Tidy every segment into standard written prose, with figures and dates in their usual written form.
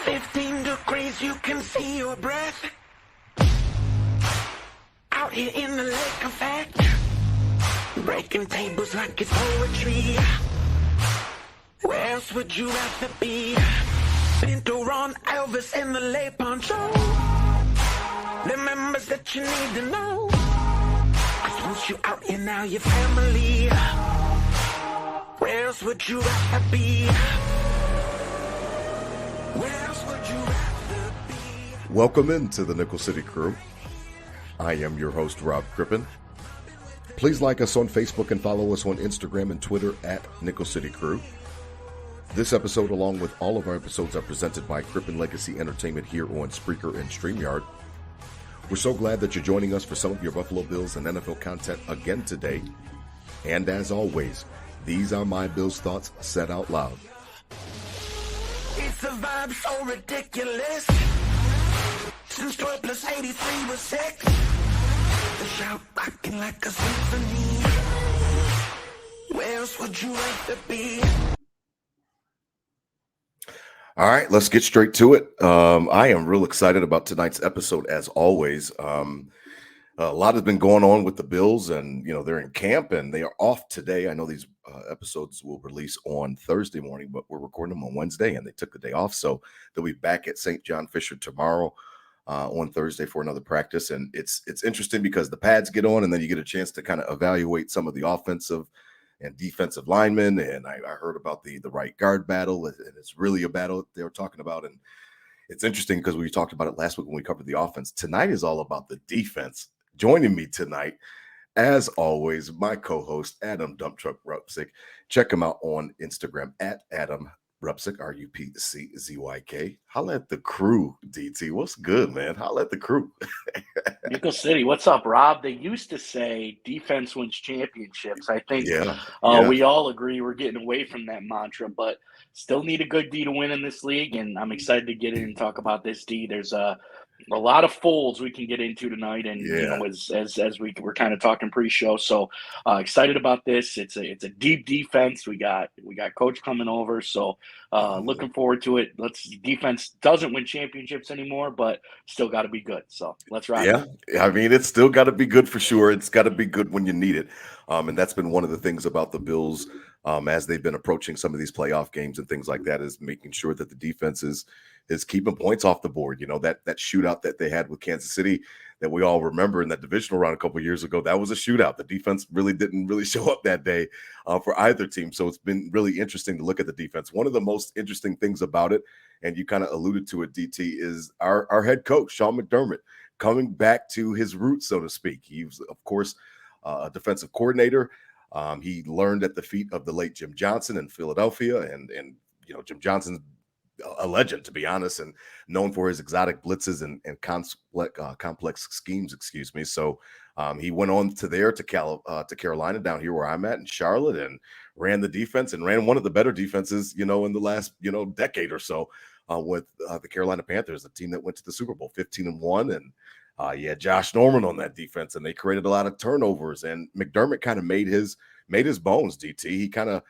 15 degrees, you can see your breath. Out here in the lake effect, breaking tables like it's poetry. Where else would you rather be? Pinto, Ron, Elvis, and the lay poncho. The members that you need to know. 'Cause once you out here now, your family. Where else would you rather be? Where else would you rather be? Welcome into the Nickel City Crew. I am your host, Rob Crippen. Please like us on Facebook and follow us on Instagram and Twitter at Nickel City Crew. This episode, along with all of our episodes, are presented by Crippen Legacy Entertainment here on Spreaker and StreamYard. We're so glad that you're joining us for some of your Buffalo Bills and NFL content again today. And as always, these are my Bills thoughts said out loud. It's a vibe so ridiculous. Since 12 plus 83 was 6. The shout rocking like a symphony. Where else would you rather be? All right, let's get straight to it. I am real excited about tonight's episode, as always. A lot has been going on with the Bills, and they're in camp and they are off today. I know these episodes will release on Thursday morning, but we're recording them on Wednesday, and they took the day off, so they'll be back at St. John Fisher tomorrow on Thursday for another practice. And it's interesting because the pads get on, and then you get a chance to kind of evaluate some of the offensive and defensive linemen. And I heard about the right guard battle, and it's really a battle they were talking about. And it's interesting because we talked about it last week when we covered the offense. Tonight is all about the defense. Joining me tonight, as always, my co-host, Adam Dump Truck Rupsick. Check him out on Instagram at Adam Rupsick, Rupczyk. Holla at the crew, DT. What's good, man? Holla at the crew. Nickel City, what's up, Rob? They used to say defense wins championships. I think we all agree we're getting away from that mantra, but still need a good D to win in this league, and I'm excited to get in and talk about this D. There's a lot of folds we can get into tonight, and as we were kind of talking pre-show, so excited about this. It's a deep defense. We got Coach coming over, so looking forward to it. Defense doesn't win championships anymore, but still got to be good. So let's ride. Yeah, I mean, it's still got to be good for sure. It's got to be good when you need it, and that's been one of the things about the Bills as they've been approaching some of these playoff games and things like that, is making sure that the defense is keeping points off the board. That shootout that they had with Kansas City that we all remember in that divisional round a couple of years ago, that was a shootout. The defense didn't really show up that day for either team. So it's been really interesting to look at the defense. One of the most interesting things about it, and you kind of alluded to it, DT, is our head coach, Sean McDermott, coming back to his roots, so to speak. He was, of course, a defensive coordinator. He learned at the feet of the late Jim Johnson in Philadelphia, and Jim Johnson's a legend, to be honest, and known for his exotic blitzes and complex schemes. So he went on to Carolina, down here where I'm at in Charlotte, and ran the defense and ran one of the better defenses, in the last decade or so with the Carolina Panthers, the team that went to the Super Bowl 15-1, and you had Josh Norman on that defense, and they created a lot of turnovers. And McDermott kind of made his bones, DT. He kind of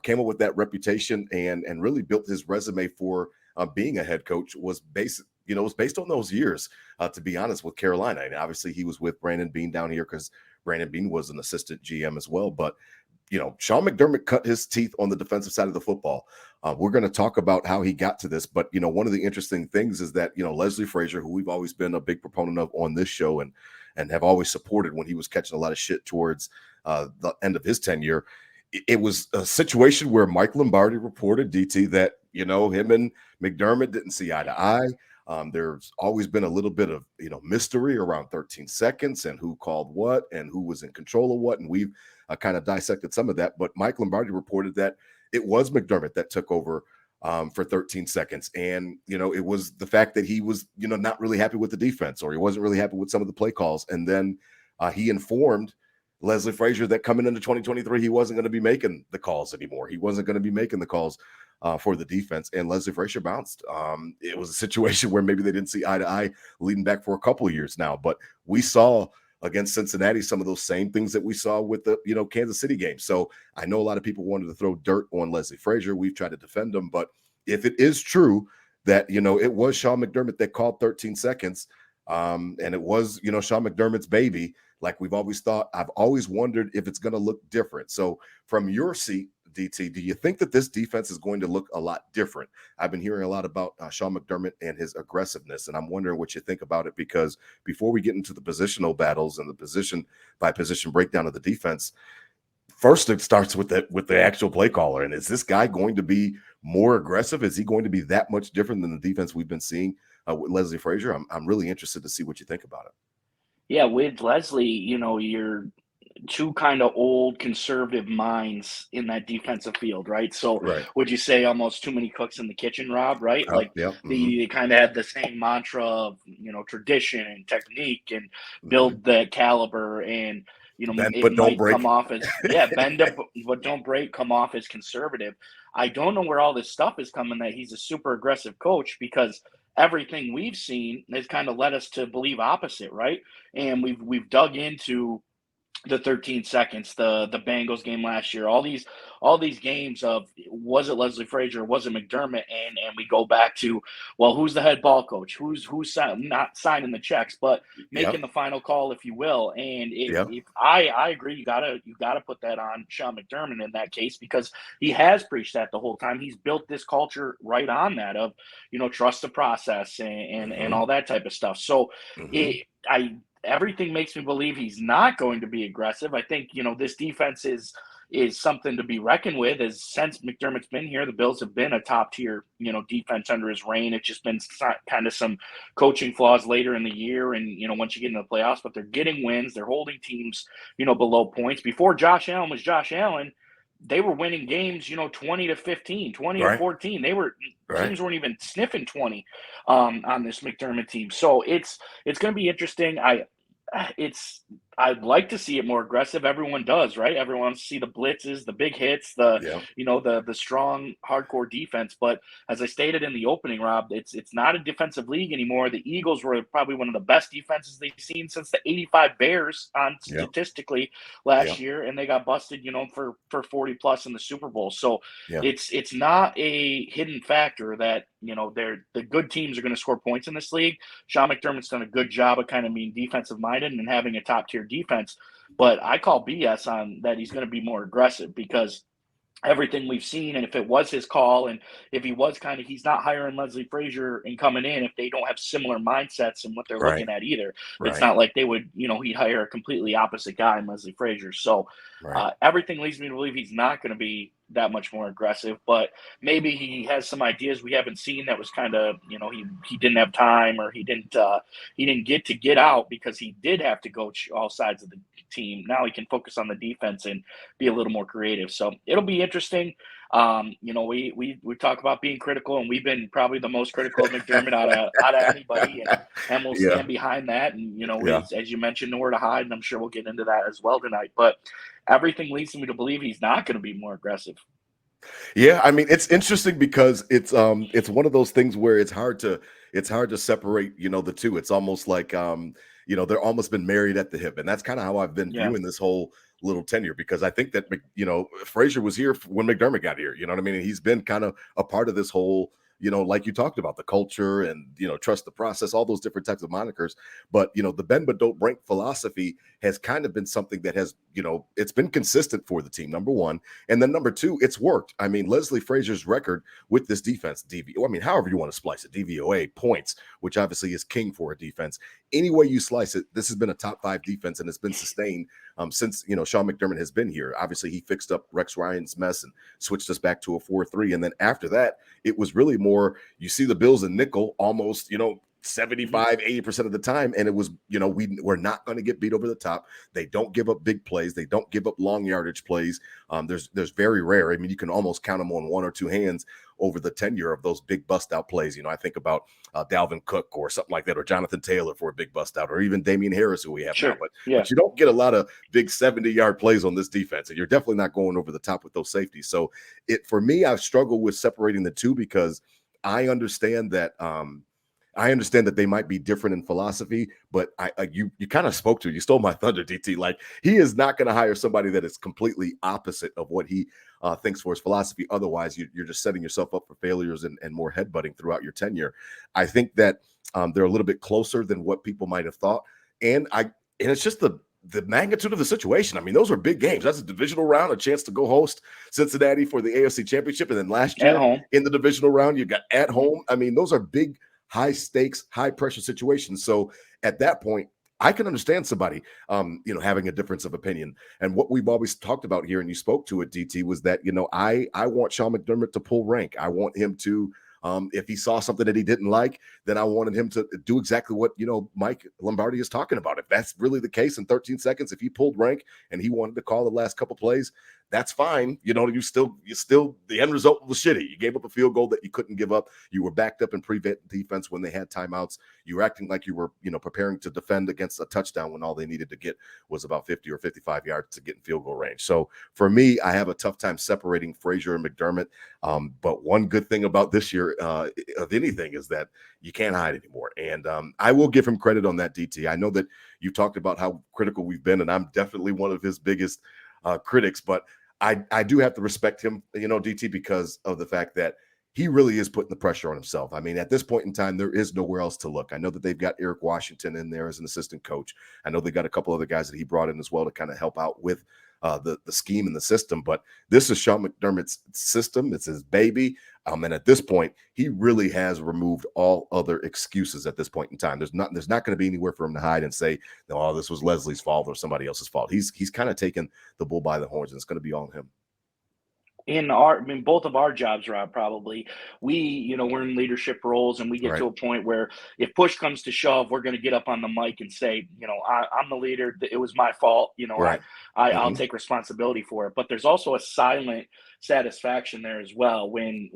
came up with that reputation and really built his resume for being a head coach was based on those years, to be honest, with Carolina. And obviously he was with Brandon Beane down here because Brandon Beane was an assistant GM as well. But Sean McDermott cut his teeth on the defensive side of the football. We're going to talk about how he got to this. But, one of the interesting things is that, Leslie Frazier, who we've always been a big proponent of on this show and have always supported when he was catching a lot of shit towards the end of his tenure, it was a situation where Mike Lombardi reported, DT, that, him and McDermott didn't see eye to eye. There's always been a little bit of, mystery around 13 seconds and who called what and who was in control of what. And we've kind of dissected some of that. But Mike Lombardi reported that it was McDermott that took over for 13 seconds. And, it was the fact that he was, not really happy with the defense, or he wasn't really happy with some of the play calls. And then he informed Leslie Frazier that coming into 2023, he wasn't going to be making the calls anymore. He wasn't going to be making the calls for the defense, and Leslie Frazier bounced. It was a situation where maybe they didn't see eye to eye leading back for a couple of years now, but we saw against Cincinnati some of those same things that we saw with the Kansas City game. So I know a lot of people wanted to throw dirt on Leslie Frazier. We've tried to defend him, but if it is true that, it was Sean McDermott that called 13 seconds. And it was, Sean McDermott's baby. Like we've always thought, I've always wondered if it's going to look different. So from your seat, DT, do you think that this defense is going to look a lot different? I've been hearing a lot about Sean McDermott and his aggressiveness, and I'm wondering what you think about it, because before we get into the positional battles and the position by position breakdown of the defense, first it starts with the actual play caller. And is this guy going to be more aggressive? Is he going to be that much different than the defense we've been seeing with Leslie Frazier? I'm really interested to see what you think about it. Yeah, with Leslie, you're two kind of old conservative minds in that defensive field, right? So would you say almost too many cooks in the kitchen, Rob, right? They kind of had the same mantra of, tradition and technique and build the caliber and, bend, it but might don't break. come off as, bend up, but don't break, come off as conservative. I don't know where all this stuff is coming that he's a super aggressive coach, because everything we've seen has kind of led us to believe opposite, right? And we've dug into the 13 seconds, the Bengals game last year, all these games of, was it Leslie Frazier, was it McDermott, and we go back to, well, who's the head ball coach, who's not signing the checks, but making the final call, if you will. And if I agree, you gotta put that on Sean McDermott in that case, because he has preached that the whole time. He's built this culture right on that of, trust the process and all that type of stuff. So everything makes me believe he's not going to be aggressive. I think, this defense is something to be reckoned with. As since McDermott's been here, the Bills have been a top tier, defense under his reign. It's just been kind of some coaching flaws later in the year. And, once you get into the playoffs, but they're getting wins, they're holding teams, below points. Before Josh Allen was Josh Allen, they were winning games, 20 to 15, 20 to 14. Teams weren't even sniffing 20 on this McDermott team. So it's going to be interesting. I'd like to see it more aggressive. Everyone does, right? Everyone wants to see the blitzes, the big hits, the strong, hardcore defense. But as I stated in the opening, Rob, it's not a defensive league anymore. The Eagles were probably one of the best defenses they've seen since the '85 Bears statistically last year, and they got busted, for 40 plus in the Super Bowl. So it's not a hidden factor that the good teams are going to score points in this league. Sean McDermott's done a good job of kind of being defensive minded and having a top tier defense, but I call BS on that he's going to be more aggressive, because everything we've seen, and if it was his call, and if he was he's not hiring Leslie Frazier and coming in if they don't have similar mindsets and what they're looking at either. It's not like they would, he'd hire a completely opposite guy in Leslie Frazier. So everything leads me to believe he's not going to be that much more aggressive, but maybe he has some ideas we haven't seen that was kind of, he didn't have time, or he didn't get out because he did have to coach all sides of the team. Now he can focus on the defense and be a little more creative. So it'll be interesting. We talk about being critical, and we've been probably the most critical of McDermott out of anybody, and we'll stand behind that. And as you mentioned, nowhere to hide, and I'm sure we'll get into that as well tonight. But everything leads me to believe he's not going to be more aggressive. Yeah, I mean, it's interesting because it's one of those things where it's hard to separate, the two. It's almost like they're almost been married at the hip, and that's kind of how I've been viewing this whole little tenure, because I think that Frazier was here when McDermott got here. You know what I mean? And he's been kind of a part of this whole, like you talked about, the culture and, trust the process, all those different types of monikers. But, the bend but don't break philosophy has kind of been something that has, it's been consistent for the team, number one. And then number two, it's worked. I mean, Leslie Frazier's record with this defense, however you want to splice it, DVOA, points, which obviously is king for a defense. Any way you slice it, this has been a top 5 defense, and it's been sustained since, Sean McDermott has been here. Obviously, he fixed up Rex Ryan's mess and switched us back to a 4-3. And then after that, it was really more, you see the Bills in nickel almost, 75, 80% of the time. And it was, we're not going to get beat over the top. They don't give up big plays. They don't give up long yardage plays. There's very rare. I mean, you can almost count them on one or two hands over the tenure of those big bust out plays. I think about Dalvin Cook or something like that, or Jonathan Taylor for a big bust out, or even Damian Harris, who we have now. But you don't get a lot of big 70-yard plays on this defense, and you're definitely not going over the top with those safeties. So for me, I've struggled with separating the two, because I understand that I understand that they might be different in philosophy, but you kind of spoke to it. You stole my thunder, DT. Like, he is not going to hire somebody that is completely opposite of what he thinks for his philosophy. Otherwise, you're just setting yourself up for failures and more headbutting throughout your tenure. I think that they're a little bit closer than what people might have thought, and it's just the magnitude of the situation. I mean, those are big games. That's a divisional round, a chance to go host Cincinnati for the AFC Championship, and then last year in the divisional round, you got at home. I mean, those are big, high stakes, high pressure situations. So at that point, I can understand somebody, having a difference of opinion. And what we've always talked about here, and you spoke to it, DT, was that, I want Sean McDermott to pull rank. I want him to, if he saw something that he didn't like, then I wanted him to do exactly what, Mike Lombardi is talking about. If that's really the case in 13 seconds, if he pulled rank and he wanted to call the last couple plays, that's fine. You still the end result was shitty. You gave up a field goal that you couldn't give up. You were backed up in prevent defense when they had timeouts. You were acting like you were, preparing to defend against a touchdown when all they needed to get was about 50 or 55 yards to get in field goal range. So for me, I have a tough time separating Frazier and McDermott. But one good thing about this year, of anything, is that you can't hide anymore. And I will give him credit on that, DT. I know that you talked about how critical we've been, and I'm definitely one of his biggest critics, but I do have to respect him, DT, because of the fact that he really is putting the pressure on himself. I mean, at this point in time, there is nowhere else to look. I know that they've got Eric Washington in there as an assistant coach. I know they got a couple other guys that he brought in as well to kind of help out with the scheme and the system. But this is Sean McDermott's system. It's his baby. And at this point, he really has removed all other excuses at this point in time. There's not going to be anywhere for him to hide and say, no, oh, this was Leslie's fault or somebody else's fault. He's kind of taken the bull by the horns, and it's going to be all him. In both of our jobs, Rob, probably we're in leadership roles, and we get to a point where if push comes to shove, we're going to get up on the mic and say, I'm the leader. It was my fault. I'll take responsibility for it. But there's also a silent satisfaction there as well when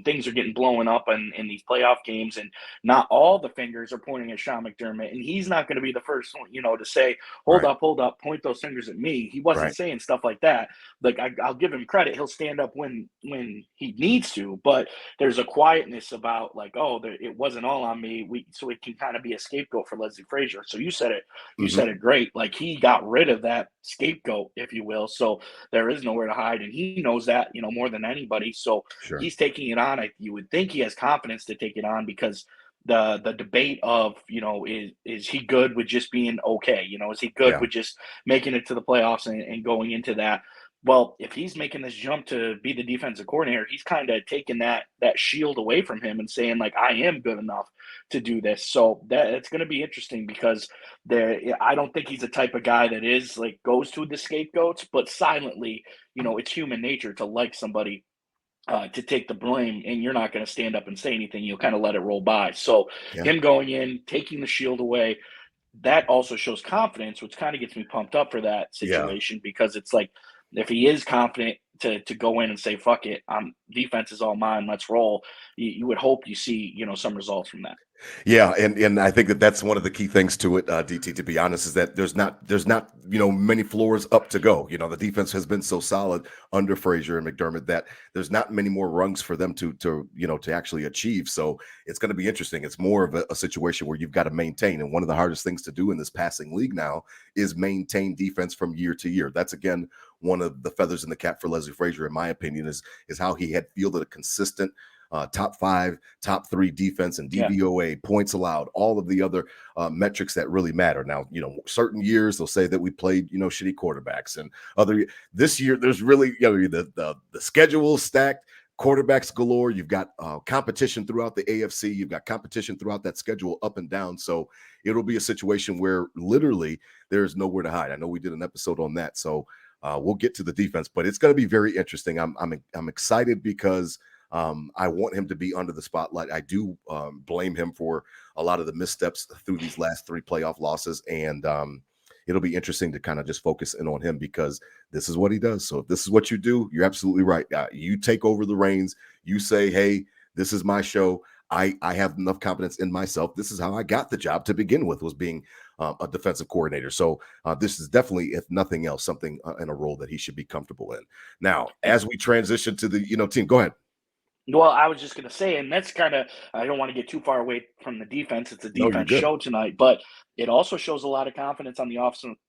things are getting blown up in these playoff games, and not all the fingers are pointing at Sean McDermott, and he's not going to be the first one, to say, hold up, point those fingers at me. He wasn't saying stuff like that. Like, I'll give him credit. He'll stand up when he needs to, but there's a quietness about, like, it wasn't all on me. So it can kind of be a scapegoat for Leslie Frazier. So you said it great. Like, he got rid of that scapegoat, if you will. So there is nowhere to hide, and he knows that, more than anybody. So he's taking it on. You would think he has confidence to take it on, because the debate of, is he good with just being okay? Is he good with just making it to the playoffs and going into that? Well, if he's making this jump to be the defensive coordinator, he's kind of taking that shield away from him and saying, like, I am good enough to do this. So it's going to be interesting, because I don't think he's the type of guy that is like goes to the scapegoats, but silently, it's human nature to like somebody to take the blame, and you're not going to stand up and say anything. You'll kind of let it roll by. So him going in, taking the shield away, that also shows confidence, which kind of gets me pumped up for that situation, because it's like, if he is confident to go in and say, fuck it, defense is all mine, let's roll, you would hope you see, some results from that. Yeah, and I think that's one of the key things to it, DT, to be honest, is that there's not many floors up to go. The defense has been so solid under Frazier and McDermott that there's not many more rungs for them to actually achieve. So it's going to be interesting. It's more of a situation where you've got to maintain, and one of the hardest things to do in this passing league now is maintain defense from year to year. That's, again, one of the feathers in the cap for Leslie Frazier, in my opinion, is how he had fielded a consistent top 5, top 3 defense and DVOA, points allowed, all of the other metrics that really matter. Now, certain years they'll say that we played, shitty quarterbacks, and this year there's really, the schedule stacked, quarterbacks galore. You've got competition throughout the AFC. You've got competition throughout that schedule up and down. So it'll be a situation where literally there's nowhere to hide. I know we did an episode on that, so we'll get to the defense, but it's going to be very interesting. I'm excited because I want him to be under the spotlight. I do blame him for a lot of the missteps through these last 3 playoff losses, and it'll be interesting to kind of just focus in on him, because this is what he does. So if this is what you do, you're absolutely right. You take over the reins. You say, hey, this is my show. I have enough confidence in myself. This is how I got the job to begin with, was being a defensive coordinator. So this is definitely, if nothing else, something in a role that he should be comfortable in. Now, as we transition to the team, go ahead. Well, I was just going to say, and that's kind of, I don't want to get too far away from the defense. It's a No, you're defense good. show tonight, but it also shows a lot of confidence on the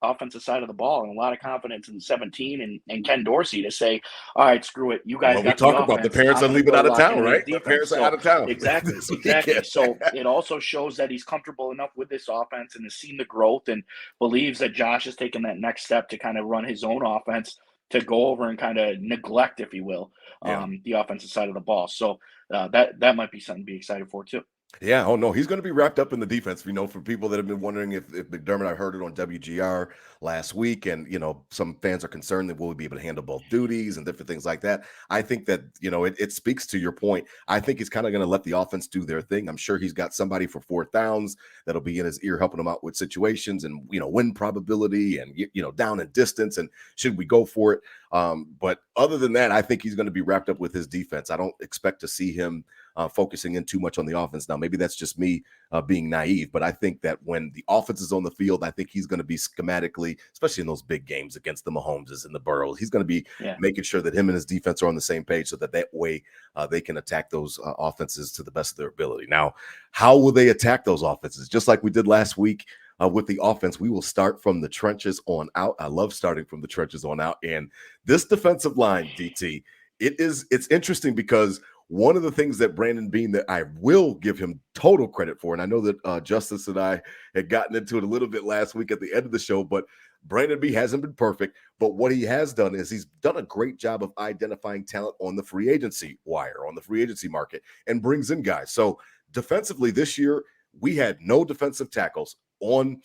offensive side of the ball and a lot of confidence in 17 and Ken Dorsey to say, all right, screw it. You guys What we got the talk about, the offense. parents I'm are going to leaving go out of lock town, into this right? The defense. parents are out So of town exactly, this exactly. weekend. So it also shows that he's comfortable enough with this offense and has seen the growth and believes that Josh has taken that next step to kind of run his own offense to go over and kind of neglect, if you will, Yeah. the offensive side of the ball. So that might be something to be excited for too. Yeah. Oh no, he's going to be wrapped up in the defense. For people that have been wondering if McDermott, I heard it on WGR last week, and some fans are concerned that will we be able to handle both duties and different things like that. I think that it speaks to your point. I think he's kind of going to let the offense do their thing. I'm sure he's got somebody for fourth downs that'll be in his ear helping him out with situations and win probability and down and distance and should we go for it. But other than that, I think he's going to be wrapped up with his defense. I don't expect to see him focusing in too much on the offense. Now, maybe that's just me being naive, but I think that when the offense is on the field, I think he's going to be schematically, especially in those big games against the Mahomeses and the Burrows, he's going to be making sure that him and his defense are on the same page so that way they can attack those offenses to the best of their ability. Now, how will they attack those offenses? Just like we did last week with the offense, we will start from the trenches on out. I love starting from the trenches on out. And this defensive line, DT, it's interesting because one of the things that Brandon Beane, that I will give him total credit for, and I know that Justice and I had gotten into it a little bit last week at the end of the show, but Brandon Beane hasn't been perfect. But what he has done is he's done a great job of identifying talent on the free agency wire, on the free agency market, and brings in guys. So defensively this year, we had no defensive tackles on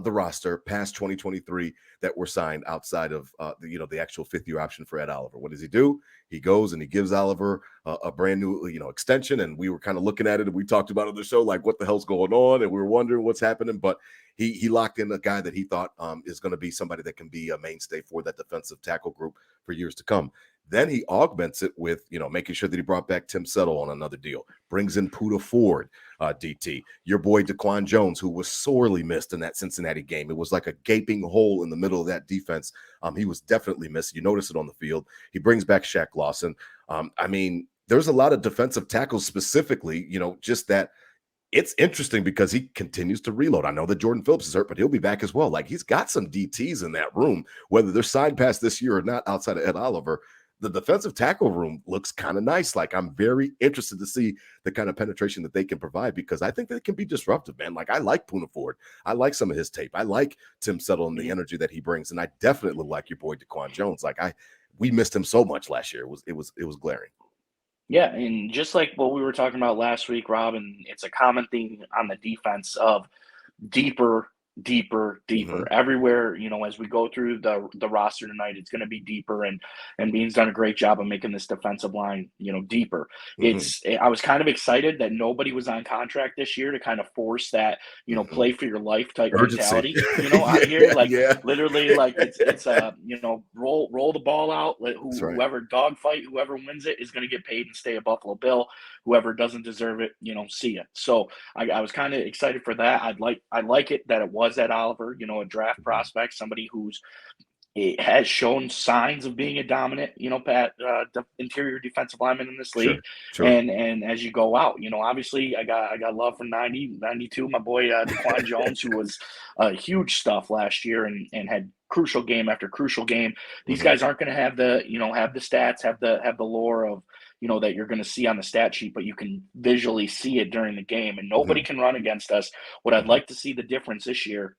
the roster past 2023 that were signed outside of the actual fifth-year option for Ed Oliver. What does he do? He goes and he gives Oliver a brand new extension, and we were kind of looking at it and we talked about it on the show, like what the hell's going on, and we were wondering what's happening. But he locked in a guy that he thought is going to be somebody that can be a mainstay for that defensive tackle group for years to come. Then he augments it with, making sure that he brought back Tim Settle on another deal, brings in Puda Ford, DT, your boy Daquan Jones, who was sorely missed in that Cincinnati game. It was like a gaping hole in the middle of that defense. He was definitely missed. You notice it on the field. He brings back Shaq Lawson. There's a lot of defensive tackles specifically, just that it's interesting because he continues to reload. I know that Jordan Phillips is hurt, but he'll be back as well. Like, he's got some DTs in that room, whether they're signed past this year or not outside of Ed Oliver. The defensive tackle room looks kind of nice. Like, I'm very interested to see the kind of penetration that they can provide because I think that it can be disruptive, man. Like, I like Poona Ford. I like some of his tape. I like Tim Settle and the energy that he brings. And I definitely like your boy Daquan Jones. Like, we missed him so much last year. It was glaring. Yeah, and just like what we were talking about last week, Rob, and it's a common thing on the defense of deeper, deeper, deeper. Mm-hmm. Everywhere, as we go through the roster tonight, it's going to be deeper, and Beane's done a great job of making this defensive line, deeper. Mm-hmm. I was kind of excited that nobody was on contract this year to kind of force that, Mm-hmm. play for your life type Urgency. mentality, out here. Like, yeah. literally, like it's roll the ball out. Right. Whoever dogfight, whoever wins it is going to get paid and stay a Buffalo Bill. Whoever doesn't deserve it, see it. So I was kind of excited for that. I like it that it was at Oliver, a draft prospect, somebody who's has shown signs of being a dominant, interior defensive lineman in this league. Sure. And as you go out, obviously I got love for 92, my boy Daquan Jones, who was huge stuff last year and had crucial game after crucial game. These guys aren't going to have the stats, have the lore of, that you're going to see on the stat sheet, but you can visually see it during the game, and nobody can run against us. What I'd like to see the difference this year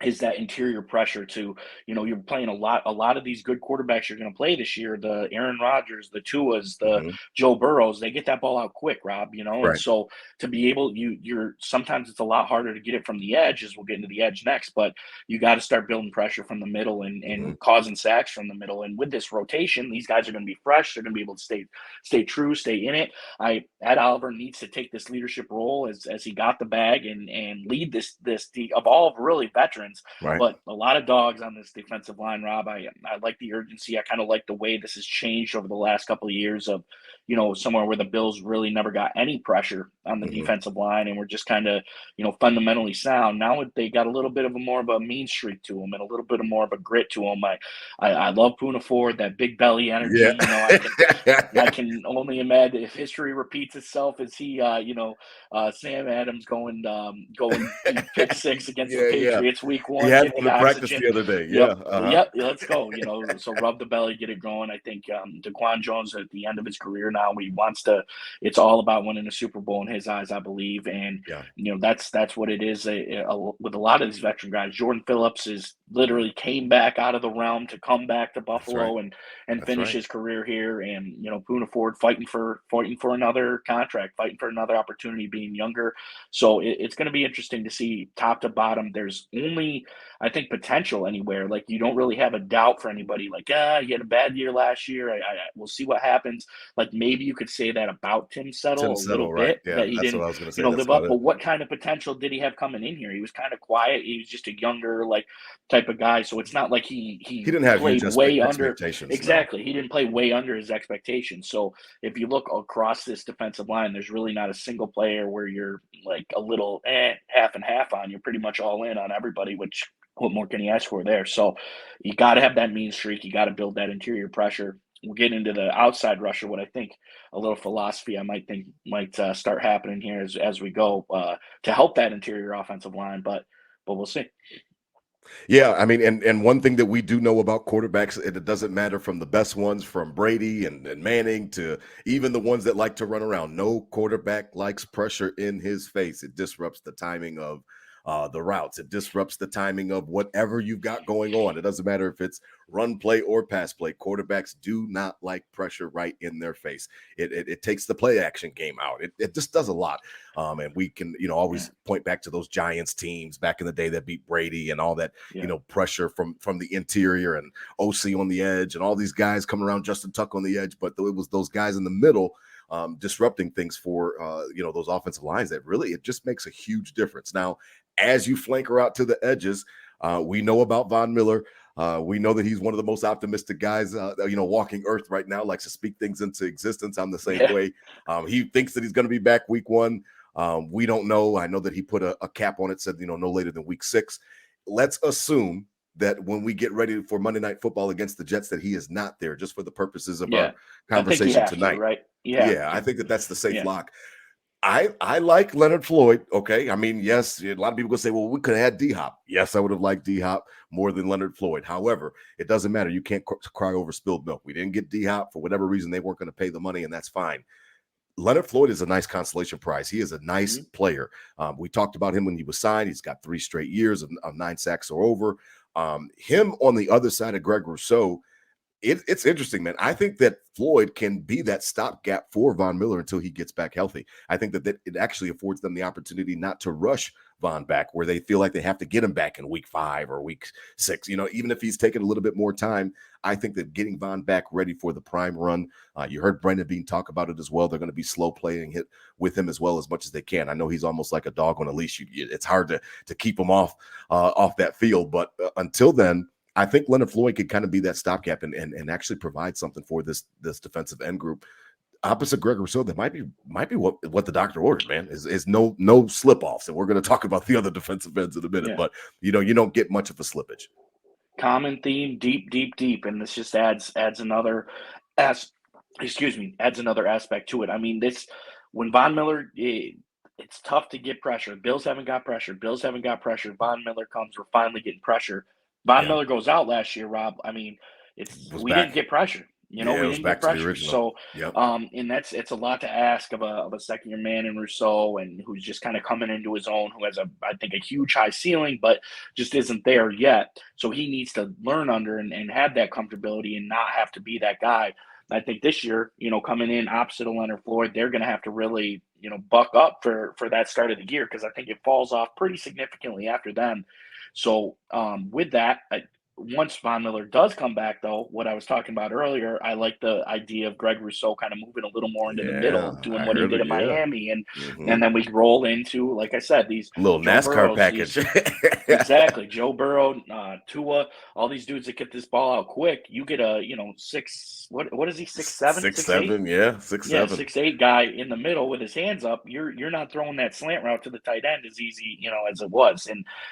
is that interior pressure to, you're playing a lot of these good quarterbacks you're going to play this year, the Aaron Rodgers, the Tuas, the Joe Burrows, they get that ball out quick, Rob, Right. And so to be able, you're sometimes it's a lot harder to get it from the edge, as we'll get into the edge next, but you got to start building pressure from the middle and causing sacks from the middle. And with this rotation, these guys are going to be fresh. They're going to be able to stay true, stay in it. Ed Oliver needs to take this leadership role as he got the bag and lead this of all really veterans. Right. But a lot of dogs on this defensive line, Rob. I like the urgency. I kind of like the way this has changed over the last couple of years of, somewhere where the Bills really never got any pressure on the defensive line and were just kind of, fundamentally sound. Now they got a little bit of a more of a mean streak to them and a little bit of more of a grit to them. I love Poona Ford, that big belly energy. Yeah. I can only imagine if history repeats itself, as he, Sam Adams going deep pick six against the Yeah. Patriots week He one, had getting one the in practice oxygen. the other day. Yeah. Yep. Yep. Let's go. So rub the belly, get it going. I think DaQuan Jones at the end of his career now, he wants to. It's all about winning a Super Bowl in his eyes, I believe, and that's what it is. With a lot of these veteran guys, Jordan Phillips is literally came back out of the realm to come back to Buffalo and finish his career here, and Poona Ford fighting for another contract, fighting for another opportunity, being younger. So it's going to be interesting to see top to bottom. There's only, I think, potential anywhere. Like, you don't really have a doubt for anybody. Like, you had a bad year last year. We'll see what happens. Like, maybe you could say that about Tim Settle a little right. bit, Yeah, that he that's didn't, what I was going to say. live up. But what kind of potential did he have coming in here? He was kind of quiet. He was just a younger, type of guy. So it's not like he didn't have played huge way under. expectations. Exactly. No. He didn't play way under his expectations. So if you look across this defensive line, there's really not a single player where you're like a little half and half on. You're pretty much all in on everybody, which what more can you ask for there? So you got to have that mean streak. You got to build that interior pressure. We'll get into the outside rusher, what I think a little philosophy I might start happening here as we go to help that interior offensive line, but we'll see. Yeah, I mean, and one thing that we do know about quarterbacks, it doesn't matter from the best ones, from Brady and Manning to even the ones that like to run around. No quarterback likes pressure in his face. It disrupts the timing of the routes. It disrupts the timing of whatever you've got going on. It doesn't matter if it's run play or pass play. Quarterbacks do not like pressure right in their face. It takes the play action game out. It just does a lot. And we can, always point back to those Giants teams back in the day that beat Brady and all that, pressure from the interior and OC on the edge and all these guys coming around, Justin Tuck on the edge. But it was those guys in the middle disrupting things for, those offensive lines that really, it just makes a huge difference. Now, as you flanker out to the edges, we know about Von Miller. We know that he's one of the most optimistic guys, walking earth right now, likes to speak things into existence. I'm the same way. He thinks that he's going to be back week one. We don't know. I know that he put a cap on it, said, no later than week 6. Let's assume that when we get ready for Monday Night Football against the Jets, that he is not there, just for the purposes of our conversation tonight. Right? Yeah, I think that's the safe lock. I like Leonard Floyd. Okay. I mean, yes, a lot of people could say, well, we could have had D-Hop. Yes, I would have liked D-Hop more than Leonard Floyd. However, it doesn't matter. You can't cry over spilled milk. We didn't get D-Hop for whatever reason. They weren't going to pay the money, and that's fine. Leonard Floyd is a nice consolation prize. He is a nice player. We talked about him when he was signed. He's got 3 straight years of 9 sacks or over. Him on the other side of Greg Rousseau, it's interesting, man. I think that Floyd can be that stopgap for Von Miller until he gets back healthy. I think that it actually affords them the opportunity not to rush Von back, where they feel like they have to get him back in week 5 or week 6. Even if he's taking a little bit more time, I think that getting Von back ready for the prime run. You heard Brandon Beane talk about it as well. They're going to be slow playing it with him as well as much as they can. I know he's almost like a dog on a leash. It's hard to keep him off that field, but until then, I think Leonard Floyd could kind of be that stopgap and actually provide something for this defensive end group. Opposite Greg Rousseau, that might be what the doctor ordered, man, is no slip-offs. And we're going to talk about the other defensive ends in a minute, but you don't get much of a slippage. Common theme, deep, and this just adds another adds another aspect to it. I mean, when Von Miller, it's tough to get pressure. Bills haven't got pressure. Von Miller comes, we're finally getting pressure. Von Miller goes out last year, Rob. I mean, we didn't get pressure. We didn't get pressure. So, and it's a lot to ask of a second-year man in Rousseau, and who's just kind of coming into his own, who has I think a huge high ceiling, but just isn't there yet. So he needs to learn under and have that comfortability and not have to be that guy. I think this year, coming in opposite of Leonard Floyd, they're going to have to really, buck up for that start of the year, because I think it falls off pretty significantly after them. So with that, once Von Miller does come back, though, what I was talking about earlier, I like the idea of Greg Rousseau kind of moving a little more into the middle, doing I what he heard did it. in Yeah. Miami, and then we roll into, like I said, these Little Joe NASCAR Burrows, package. exactly, Joe Burrow, Tua, all these dudes that get this ball out quick. You get a what is he, 6'7", 6'8"? 6'7", yeah, 6'7". 6'8" guy in the middle with his hands up. You're not throwing that slant route to the tight end as easy, as it was,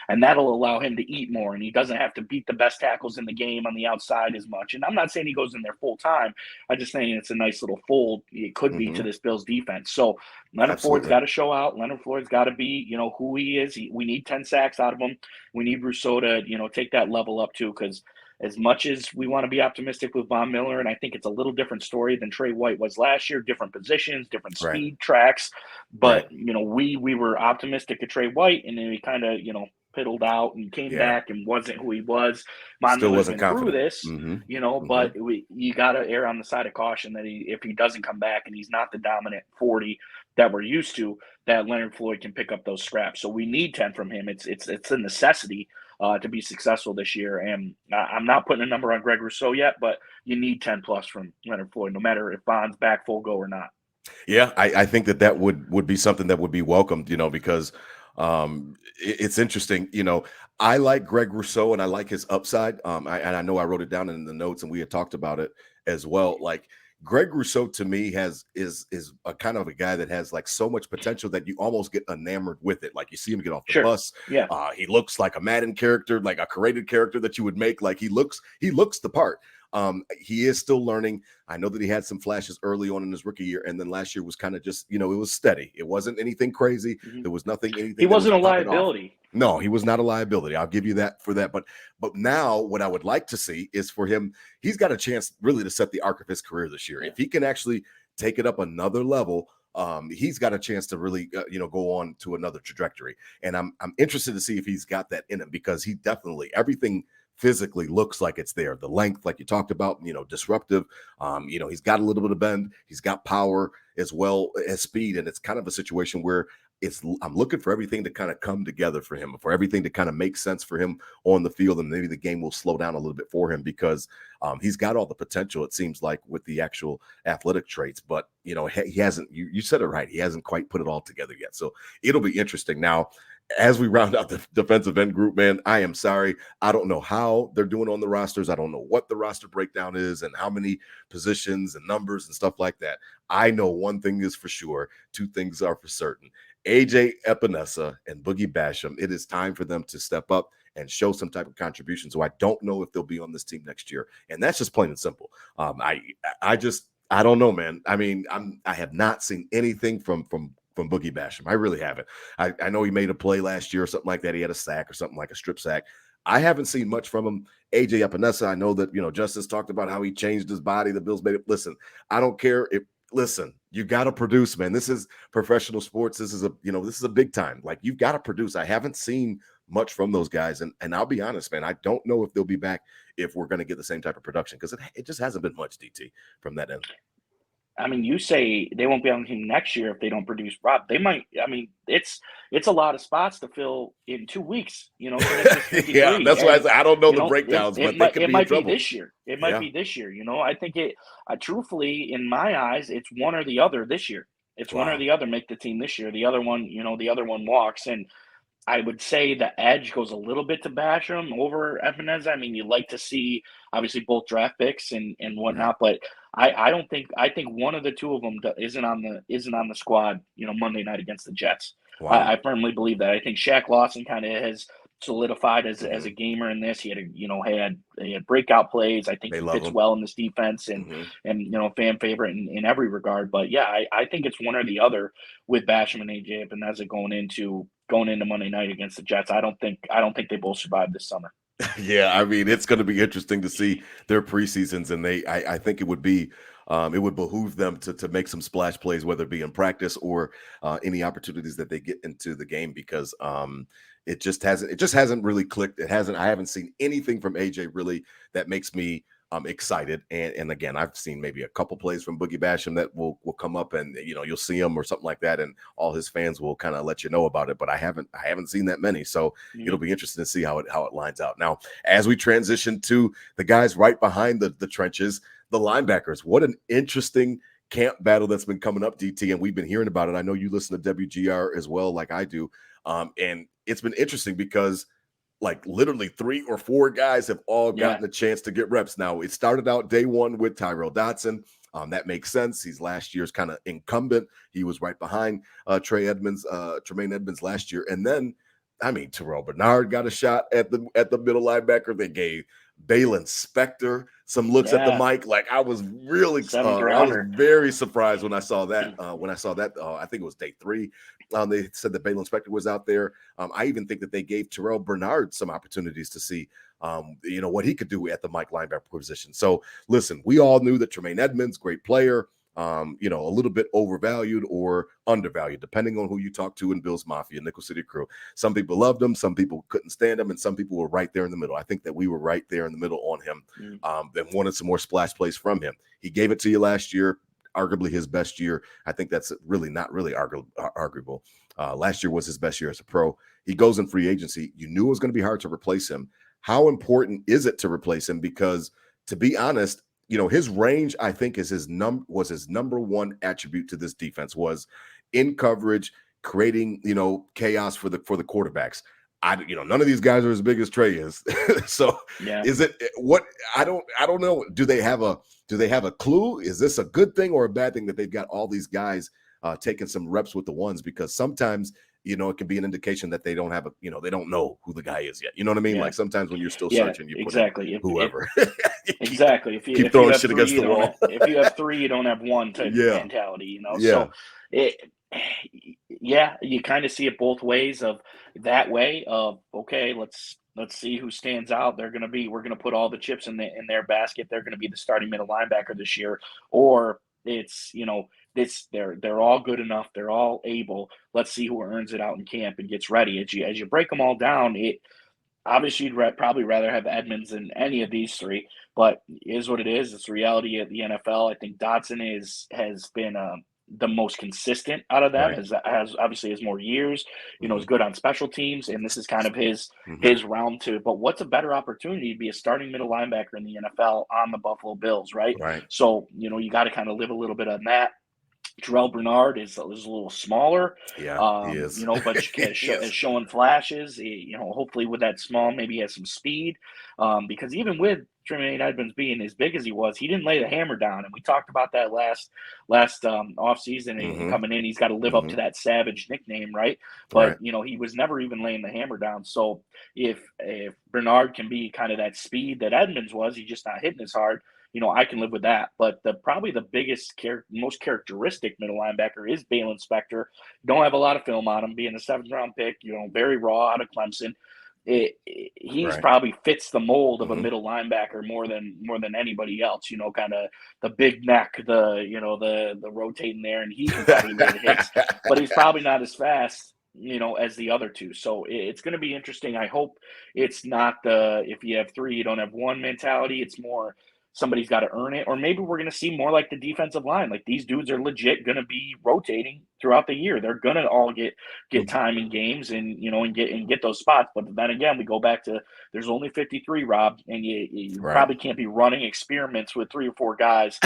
and that'll allow him to eat more, and he doesn't have to beat the best tackles in the game on the outside as much. And I'm not saying he goes in there full time. I'm just saying it's a nice little fold. It could be to this Bills defense. So Leonard Floyd's got to show out. Leonard Floyd's got to be, who he is. We need 10 sacks out of him. We need Rousseau to, take that level up too, because as much as we want to be optimistic with Von Miller, and I think it's a little different story than Trey White was last year, different positions, different speed tracks. But, we were optimistic of Trey White, and then he kind of, piddled out and came back and wasn't who he was. Von Still Miller's wasn't been confident. through this, but you got to err on the side of caution that if he doesn't come back and he's not the dominant 40 that we're used to, that Leonard Floyd can pick up those scraps. So we need 10 from him. It's a necessity to be successful this year. And I'm not putting a number on Greg Rousseau yet, but you need 10 plus from Leonard Floyd, no matter if Von's back full go or not. Yeah, I think that would be something that would be welcomed, because it's interesting. I like Greg Rousseau and I like his upside. I know I wrote it down in the notes and we had talked about it as well. Like Greg Rousseau to me is a kind of a guy that has like so much potential that you almost get enamored with it. Like you see him get off the bus. Yeah. He looks like a Madden character, like a created character that you would make. Like he looks the part. He is still learning. I know that he had some flashes early on in his rookie year, and then last year was kind of just, it was steady. It wasn't anything crazy. There was anything. He wasn't a liability. No, he was not a liability. I'll give you that for that. But now what I would like to see is for him, he's got a chance really to set the arc of his career this year. If he can actually take it up another level, he's got a chance to really, go on to another trajectory. And I'm interested to see if he's got that in him, because he definitely, everything physically looks like it's there. The length, like you talked about, disruptive. He's got a little bit of bend. He's got power as well as speed. And it's kind of a situation where I'm looking for everything to kind of come together for him, for everything to kind of make sense for him on the field. And maybe the game will slow down a little bit for him, because he's got all the potential, it seems like, with the actual athletic traits. But, he hasn't, you said it right. He hasn't quite put it all together yet. So it'll be interesting. Now, as we round out the defensive end group, man, I am sorry. I don't know how they're doing on the rosters. I don't know what the roster breakdown is and how many positions and numbers and stuff like that. I know one thing is for sure. Two things are for certain. AJ Epenesa and Boogie Basham, it is time for them to step up and show some type of contribution. So I don't know if they'll be on this team next year. And that's just plain and simple. I don't know, man. I mean, I have not seen anything from Boogie Basham. I really haven't. I know he made a play last year or something like that. He had a sack or something, like a strip sack. I haven't seen much from him. AJ Epenesa, I know that, Justice talked about how he changed his body. The Bills made it. Listen, I don't care if, listen, you got to produce, man. This is professional sports. This is a big time. Like, you've got to produce. I haven't seen much from those guys. And I'll be honest, man, I don't know if they'll be back if we're going to get the same type of production, because it just hasn't been much, DT, from that end. I mean, you say they won't be on the team next year if they don't produce. Rob, they might. I mean, it's a lot of spots to fill in 2 weeks. Yeah, that's why I don't know the breakdowns, but it might be this year. It might be this year. I think truthfully, in my eyes, it's one or the other this year. It's one or the other make the team this year. The other one, the other one walks. And I would say the edge goes a little bit to Basham over Epenesa. I mean, you like to see obviously both draft picks and whatnot, but I think one of the two of them isn't on the squad, Monday night against the Jets. Wow. I firmly believe that. I think Shaq Lawson kind of has solidified as a gamer in this. He had breakout plays. I think he fits well in this defense and fan favorite in every regard. But yeah, I think it's one or the other with Basham and AJ Epenesa going into Monday night against the Jets. I don't think they both survive this summer. Yeah, I mean, it's going to be interesting to see their preseasons, and I think it would behoove them to make some splash plays, whether it be in practice or any opportunities that they get into the game, because it just hasn't really clicked. I haven't seen anything from AJ really that makes me excited. And again, I've seen maybe a couple plays from Boogie Basham that will come up, and you'll see him or something like that, and all his fans will kind of let you know about it. But I haven't seen that many, so it'll be interesting to see how it lines out. Now, as we transition to the guys right behind the trenches, the linebackers, what an interesting camp battle that's been coming up, DT, and we've been hearing about it. I know you listen to WGR as well, like I do, and it's been interesting because like literally 3 or 4 guys have all gotten a chance to get reps. Now, it started out day one with Tyrell Dotson. That makes sense. He's last year's kind of incumbent. He was right behind Tremaine Edmonds last year. And then, I mean, Terrell Bernard got a shot at the middle linebacker. They gave Balin Spector some looks at the mic. Like, I was really, I was very surprised when I saw that. I think it was day 3. They said that Balin Spector was out there. I even think that they gave Terrell Bernard some opportunities to see, what he could do at the Mike linebacker position. So listen, we all knew that Tremaine Edmonds, great player, a little bit overvalued or undervalued, depending on who you talk to in Bills Mafia, Nickel City Crew. Some people loved him, some people couldn't stand him, and some people were right there in the middle. I think that we were right there in the middle on him, and wanted some more splash plays from him. He gave it to you last year, arguably his best year. I think that's really not really arguable. Last year was his best year as a pro. He goes in free agency. You knew it was going to be hard to replace him. How important is it to replace him? Because to be honest, his range, I think, was his number one attribute to this defense, was in coverage, creating, chaos for the quarterbacks. None of these guys are as big as Trey is. So is it what? I don't know. Do they have a clue? Is this a good thing or a bad thing that they've got all these guys taking some reps with the ones? Because sometimes, it can be an indication that they don't have they don't know who the guy is yet. You know what I mean? Like sometimes when you're still searching, you put in whoever. Exactly. If you throwing have shit 3, against the wall. If you have 3, you don't have 1 type of mentality, So you kind of see it both ways of that way of, okay, let's see who stands out. We're going to put all the chips in their basket. They're going to be the starting middle linebacker this year. Or it's, they're all good enough. They're all able. Let's see who earns it out in camp and gets ready. As you break them all down, obviously you'd probably rather have Edmonds than any of these 3, but it is what it is. It's the reality of the NFL. I think Dotson has been the most consistent out of them, has obviously has more years, is good on special teams, and this is kind of his round 2. But what's a better opportunity to be a starting middle linebacker in the NFL on the Buffalo Bills, right? So, you got to kind of live a little bit on that. Terrell Bernard is a little smaller, he is. But is showing flashes. Hopefully with that small, maybe he has some speed. Because even with Tremaine Edmonds being as big as he was, he didn't lay the hammer down, and we talked about that last offseason. And coming in, he's got to live up to that Savage nickname, right? But he was never even laying the hammer down. So if Bernard can be kind of that speed that Edmonds was, he's just not hitting as hard. I can live with that. But probably the biggest, most characteristic middle linebacker is Balin Spector. Don't have a lot of film on him, being a 7th-round pick, very raw out of Clemson. He's probably fits the mold of a middle linebacker more than anybody else. Kind of the big neck, the rotating there, and he can probably lay the hits, but he's probably not as fast, as the other 2. So it's going to be interesting. I hope it's not if you have 3, you don't have 1 mentality. It's more, somebody's got to earn it, or maybe we're going to see more like the defensive line. Like, these dudes are legit going to be rotating throughout the year. They're going to all get time in games and get those spots. But then again, we go back to there's only 53, Rob, and you probably can't be running experiments with 3 or 4 guys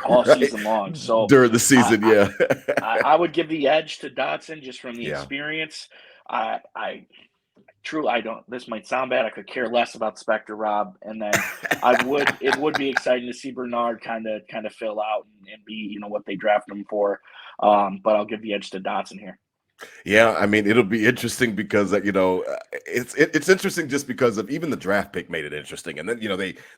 all season long. So during the season, I would give the edge to Dotson just from the experience. I don't. This might sound bad. I could care less about Spector, Rob, and then it would be exciting to see Bernard kind of fill out and be what they draft him for. But I'll give the edge to Dotson here. Yeah, I mean, it'll be interesting because it's interesting just because of even the draft pick made it interesting, and then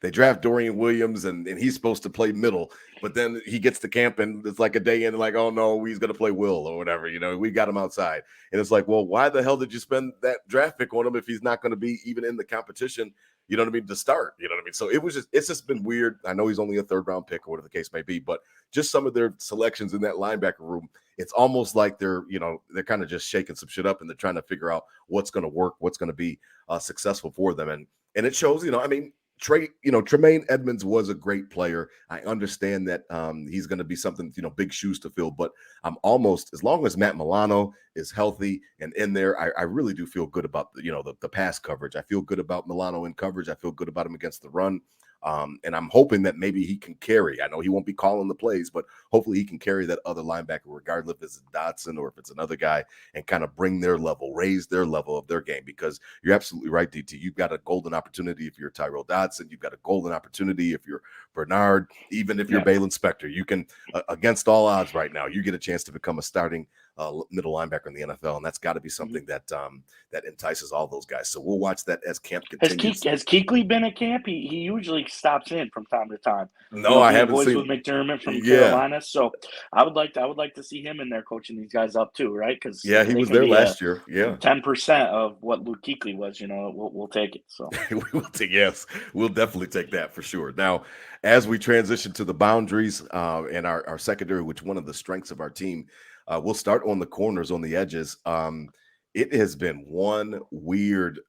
they draft Dorian Williams and he's supposed to play middle, but then he gets to camp and it's like a day in, like, oh no, he's gonna play Will or whatever, we got him outside, and it's like, well, why the hell did you spend that draft pick on him if he's not going to be even in the competition? You know what I mean? To start, you know what I mean? So it's just been weird. I know he's only a 3rd-round pick or whatever the case may be, but just some of their selections in that linebacker room, it's almost like they're kind of just shaking some shit up and they're trying to figure out what's going to work, what's going to be successful for them. And it shows, Tremaine Edmonds was a great player. I understand that he's going to be something, big shoes to fill, but I'm almost, as long as Matt Milano is healthy and in there, I really do feel good about the pass coverage. I feel good about Milano in coverage. I feel good about him against the run. And I'm hoping that maybe he can carry. I know he won't be calling the plays, but hopefully he can carry that other linebacker, regardless if it's Dotson or if it's another guy, and kind of raise their level of their game. Because you're absolutely right, DT. You've got a golden opportunity if you're Tyrell Dodson. You've got a golden opportunity if you're Bernard. Even if you're Balin Spector, you can, against all odds right now, you get a chance to become a starting middle linebacker in the NFL, and that's got to be something that entices all those guys. So we'll watch that as camp continues. Has Kuechly been at camp? He usually stops in from time to time. No, I haven't boys seen with McDermott from Carolina. So I would like to see him in there coaching these guys up too, right? Because he was there last year. 10% of what Luke Kuechly was. We'll take it. So we'll definitely take that for sure. Now, as we transition to the boundaries and our secondary, which one of the strengths of our team. We'll start on the corners, on the edges. It has been one weird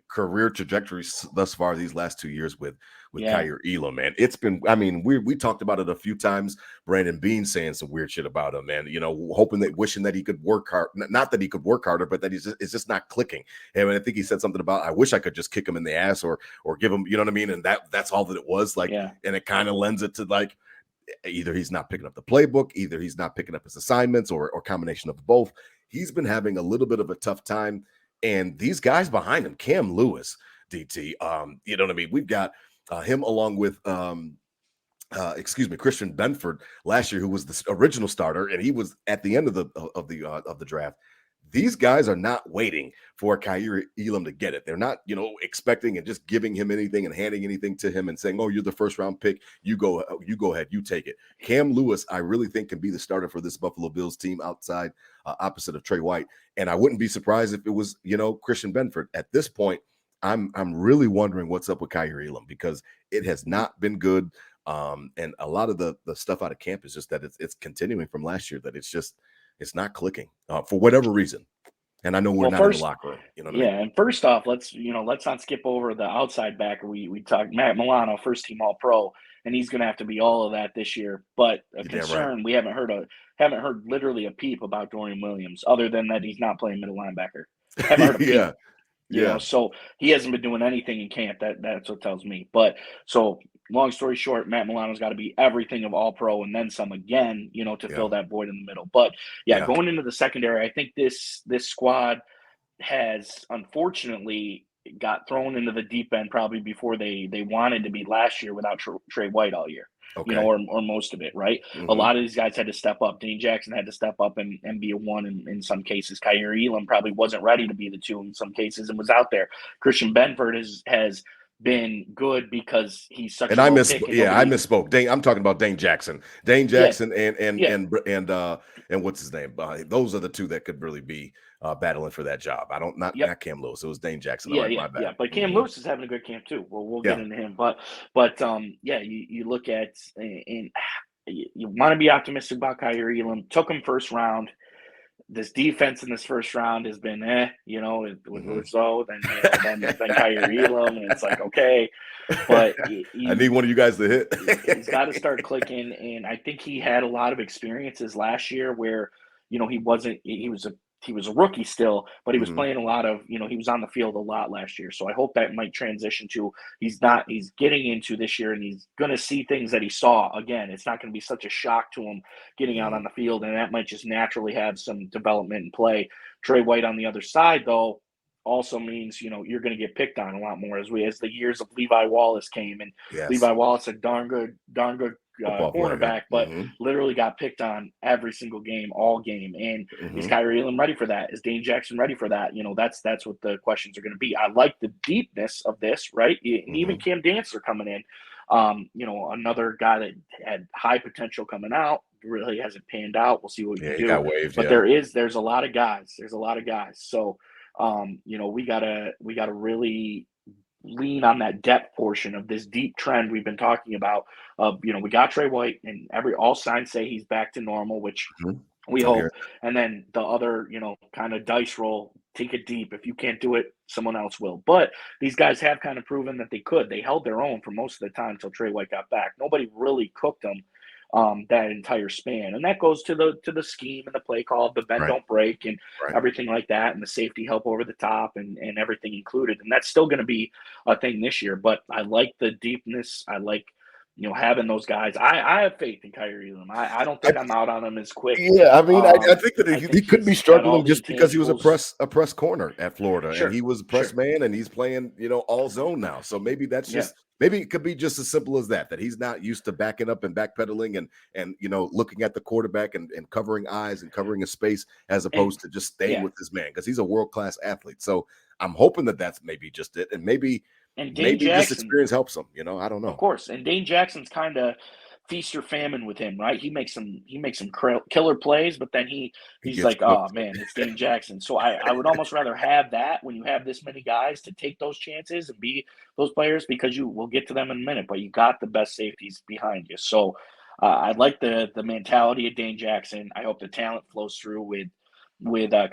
career trajectory thus far these last 2 years with Kaiir Elam, man. It's been, we talked about it a few times. Brandon Beane saying some weird shit about him, man. Wishing that he could work hard. Not that he could work harder, but that it's just not clicking. And I think he said something about, I wish I could just kick him in the ass or give him, you know what I mean? And that's all that it was. And it kind of lends it to either he's not picking up the playbook, either he's not picking up his assignments, or combination of both. He's been having a little bit of a tough time. And these guys behind him, Cam Lewis, DT, you know what I mean? We've got him along with Christian Benford last year, who was the original starter, and he was at the end of the draft. These guys are not waiting for Kaiir Elam to get it. They're not, expecting and just giving him anything and handing anything to him and saying, "Oh, you're the first round pick. You go ahead, you take it." Cam Lewis, I really think, can be the starter for this Buffalo Bills team opposite of Trey White. And I wouldn't be surprised if it was, Christian Benford. At this point, I'm really wondering what's up with Kaiir Elam, because it has not been good. And a lot of the stuff out of camp is just that it's continuing from last year, that it's not clicking for whatever reason. And I know we're not in the locker room. You know what I mean? And first off, let's not skip over the outside backer. We talked Matt Milano, first team All Pro, and he's going to have to be all of that this year. But a concern, we haven't heard literally a peep about Dorian Williams, other than that he's not playing middle linebacker. Haven't heard a peep. So he hasn't been doing anything in camp. That's what tells me. But so long story short, Matt Milano's got to be everything of All Pro and then some again, to fill that void in the middle. But going into the secondary, I think this squad has unfortunately got thrown into the deep end probably before they wanted to be last year without Trey White all year. Or most of it, right? Mm-hmm. A lot of these guys had to step up. Dane Jackson had to step up and be a one in some cases. Kaiir Elam probably wasn't ready to be the two in some cases and was out there. Christian Benford has been good because he's such. And I misspoke. I'm talking about Dane Jackson. And what's his name? Those are the two that could really be battling for that job. Not Cam Lewis. It was Dane Jackson. My bad. But Cam Lewis is having a good camp too. We'll get into him. But you look at and you want to be optimistic about Kaiir Elam. Took him first round. This defense in this first round has been, then Kaiir Elam, and it's like, okay, but I need one of you guys to hit. He's got to start clicking, and I think he had a lot of experiences last year where, he was a rookie still, but he was playing a lot of, he was on the field a lot last year. So I hope that might transition to he's getting into this year and he's going to see things that he saw again. It's not going to be such a shock to him getting out on the field, and that might just naturally have some development and play. Trey White on the other side, though, also means, you're going to get picked on a lot more as the years of Levi Wallace came, and Levi Wallace, a darn good cornerback, but literally got picked on every single game, all game. And is Kaiir Elam ready for that? Is Dane Jackson ready for that? That's what the questions are going to be. I like the deepness of this, right? And even Cam Dantzler coming in, another guy that had high potential coming out, really hasn't panned out. We'll see what we do. He got waived, but there's a lot of guys. So we gotta really lean on that depth portion of this deep trend we've been talking about. We got Trey White, and all signs say he's back to normal, which we hope. And then the other, kind of dice roll take it deep. If you can't do it, someone else will. But these guys have kind of proven that they could. They held their own for most of the time until Trey White got back. Nobody really cooked them that entire span. And that goes to the scheme and the play call, the bend don't break and everything like that, and the safety help over the top and everything included. And that's still going to be a thing this year. But I like the deepness. I like, having those guys. I have faith in Kyrie Elam. I don't think I'm out on him as quick. Yeah, I mean, I think that he could be struggling just because he was a press corner at Florida, and he was a press man, and he's playing, all zone now. So maybe that's just maybe it could be just as simple as that he's not used to backing up and backpedaling and looking at the quarterback and covering eyes and covering a space as opposed to just staying with his man, because he's a world-class athlete. So I'm hoping that that's maybe just it, and maybe this experience helps him. I don't know. Of course, and Dane Jackson's kind of feast or famine with him, right? He makes some killer plays, but then he's like, oh man, it's Dane Jackson. So I would almost rather have that when you have this many guys to take those chances and be those players, because we'll get to them in a minute, but you got the best safeties behind you. So I like the mentality of Dane Jackson. I hope the talent flows through with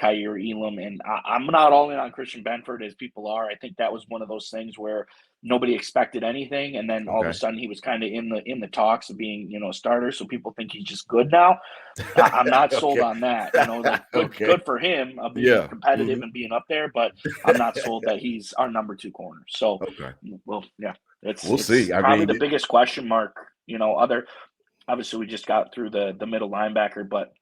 Kyrie Elam, and I'm not all in on Christian Benford as people are. I think that was one of those things where nobody expected anything, and then all of a sudden he was kind of in the talks of being a starter. So people think he's just good now. I'm not sold on that. Good for him of being competitive and being up there, but I'm not sold that he's our number 2 corner. So we'll see. Probably the biggest question mark. Obviously we just got through the middle linebacker, but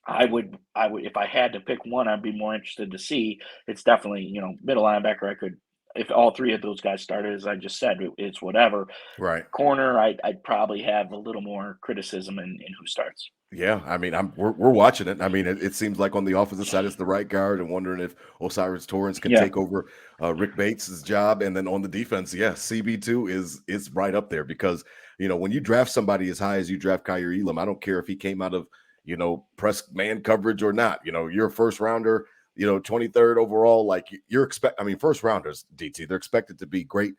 I would, if I had to pick one, I'd be more interested to see. It's definitely, middle linebacker. If all 3 of those guys started, as I just said, it's whatever. Right. Corner, I'd probably have a little more criticism in who starts. Yeah, I mean, we're watching it. I mean, it seems like on the offensive side, it's the right guard, and wondering if Osiris Torrance can take over Rick Bates' job. And then on the defense, CB2 is right up there, because when you draft somebody as high as you draft Kyrie Elam, I don't care if he came out of press man coverage or not. You're a first rounder, 23rd overall. Like first rounders, DT, they're expected to be great,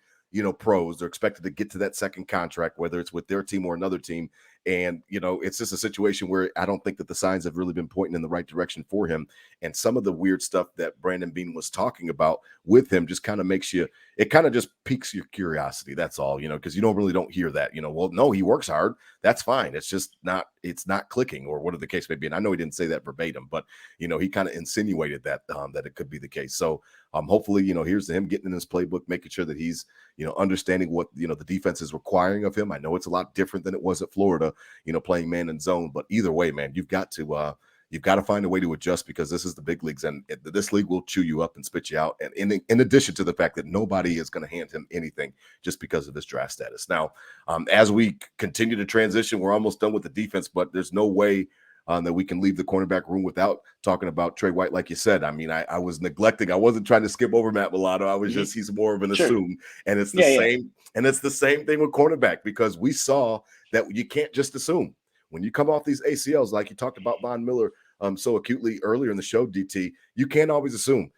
pros. They're expected to get to that second contract, whether it's with their team or another team. And, it's just a situation where I don't think that the signs have really been pointing in the right direction for him. And some of the weird stuff that Brandon Beane was talking about with him just kind of it kind of just piques your curiosity. That's all, because you don't hear that, well, no, he works hard. That's fine. It's just it's not clicking, or whatever the case may be. And I know he didn't say that verbatim, but, he kind of insinuated that it could be the case. So hopefully, here's him getting in his playbook, making sure that he's, understanding what, the defense is requiring of him. I know it's a lot different than it was at Florida, playing man and zone, but either way, man, you've got to find a way to adjust, because this is the big leagues, and this league will chew you up and spit you out. And in addition to the fact that nobody is going to hand him anything just because of his draft status. Now, as we continue to transition, we're almost done with the defense, but there's no way that we can leave the cornerback room without talking about Trey White. Like you said, I mean, I was neglecting. I wasn't trying to skip over Matt Milano. I was just, he's more of an assume. And it's the same. And it's the same thing with cornerback, because we saw that you can't just assume. When you come off these ACLs, like you talked about Von Miller so acutely earlier in the show, DT, you can't always assume.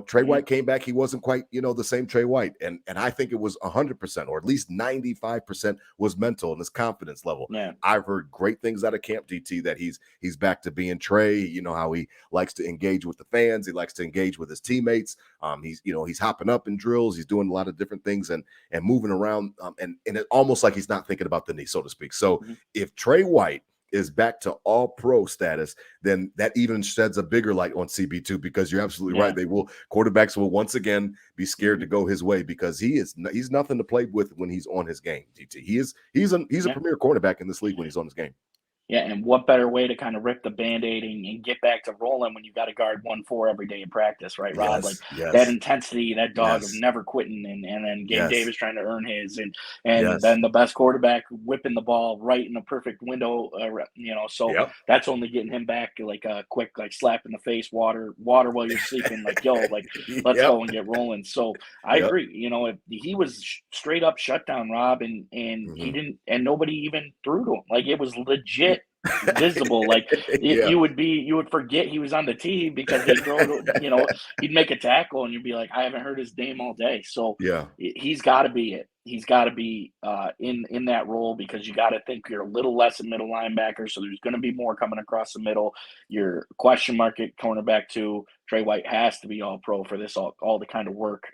Trey White came back. He wasn't quite, the same Trey White. And I think it was 100%, or at least 95% was mental and his confidence level. Man. I've heard great things out of camp, DT, that he's back to being Trey, how he likes to engage with the fans. He likes to engage with his teammates. He's hopping up in drills. He's doing a lot of different things and moving around. And it almost like he's not thinking about the knee, so to speak. So if Trey White is back to all pro status, then that even sheds a bigger light on CB2, because you're absolutely right. Quarterbacks will once again be scared to go his way, because he's nothing to play with when he's on his game. DT, he's a premier cornerback in this league when he's on his game. Yeah, and what better way to kind of rip the Band-Aid and get back to rolling when you got to guard 1-4 every day in practice, right, Rob? That intensity, that dog of never quitting, and then Gabe Davis trying to earn his, and then the best quarterback whipping the ball right in the perfect window, so that's only getting him back like a quick slap in the face, water while you're sleeping, let's go and get rolling. So I agree. If he was straight up shutdown, Rob, and he didn't, and nobody even threw to him. Like, it was legit visible. Like Yeah. you would forget he was on the team because he'd throw, he'd make a tackle and you'd be like, I haven't heard his name all day. So Yeah. he's got to be it. He's got to be in that role because you got to think you're a little less a middle linebacker. So there's going to be more coming across the middle. Your question mark at cornerback too. Trey White has to be all pro for this, all the kind of work.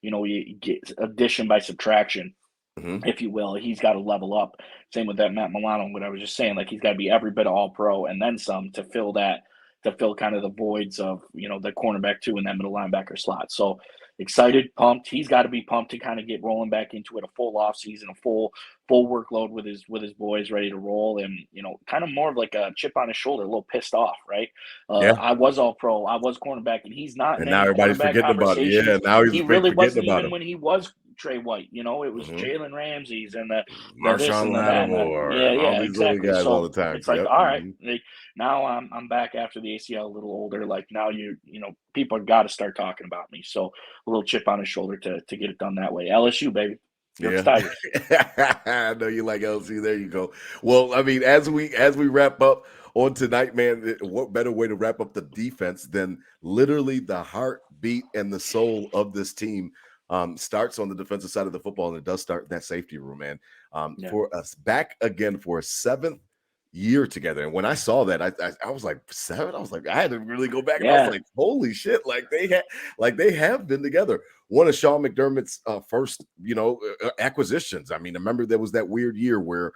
You get addition by subtraction, if you will. He's got to level up. Same with that Matt Milano, what I was just saying. Like he's got to be every bit all pro and then some to fill kind of the voids of the cornerback too in that middle linebacker slot. So excited, pumped. He's got to be pumped to kind of get rolling back into it, a full off season, a full workload with his boys ready to roll, and kind of more of like a chip on his shoulder, a little pissed off, right? Yeah. I was all pro, I was cornerback, and he's not. And in now any everybody's cornerback forgetting about it. Yeah, now he's he really forgetting wasn't about even him. when he was Trey White. It was Jalen Ramsey's and the this Marshawn and the that. Lattimore, And all these exactly. little guys So all the time. it's like, Yep. all right, like, now I'm back after the ACL, a little older. Like now people have got to start talking about me. So a little chip on his shoulder to get it done that way. LSU, baby. Yeah. Tigers. I know you like LSU. There you go. Well, I mean, as we wrap up on tonight, man, what better way to wrap up the defense than literally the heartbeat and the soul of this team starts on the defensive side of the football, and it does start in that safety room, man. For us back again for a 7th year together. And when I saw that, I was like, 7? I was like, I had to really go back and I was like, holy shit, like they have been together. One of Sean McDermott's first, acquisitions. I mean, remember there was that weird year where,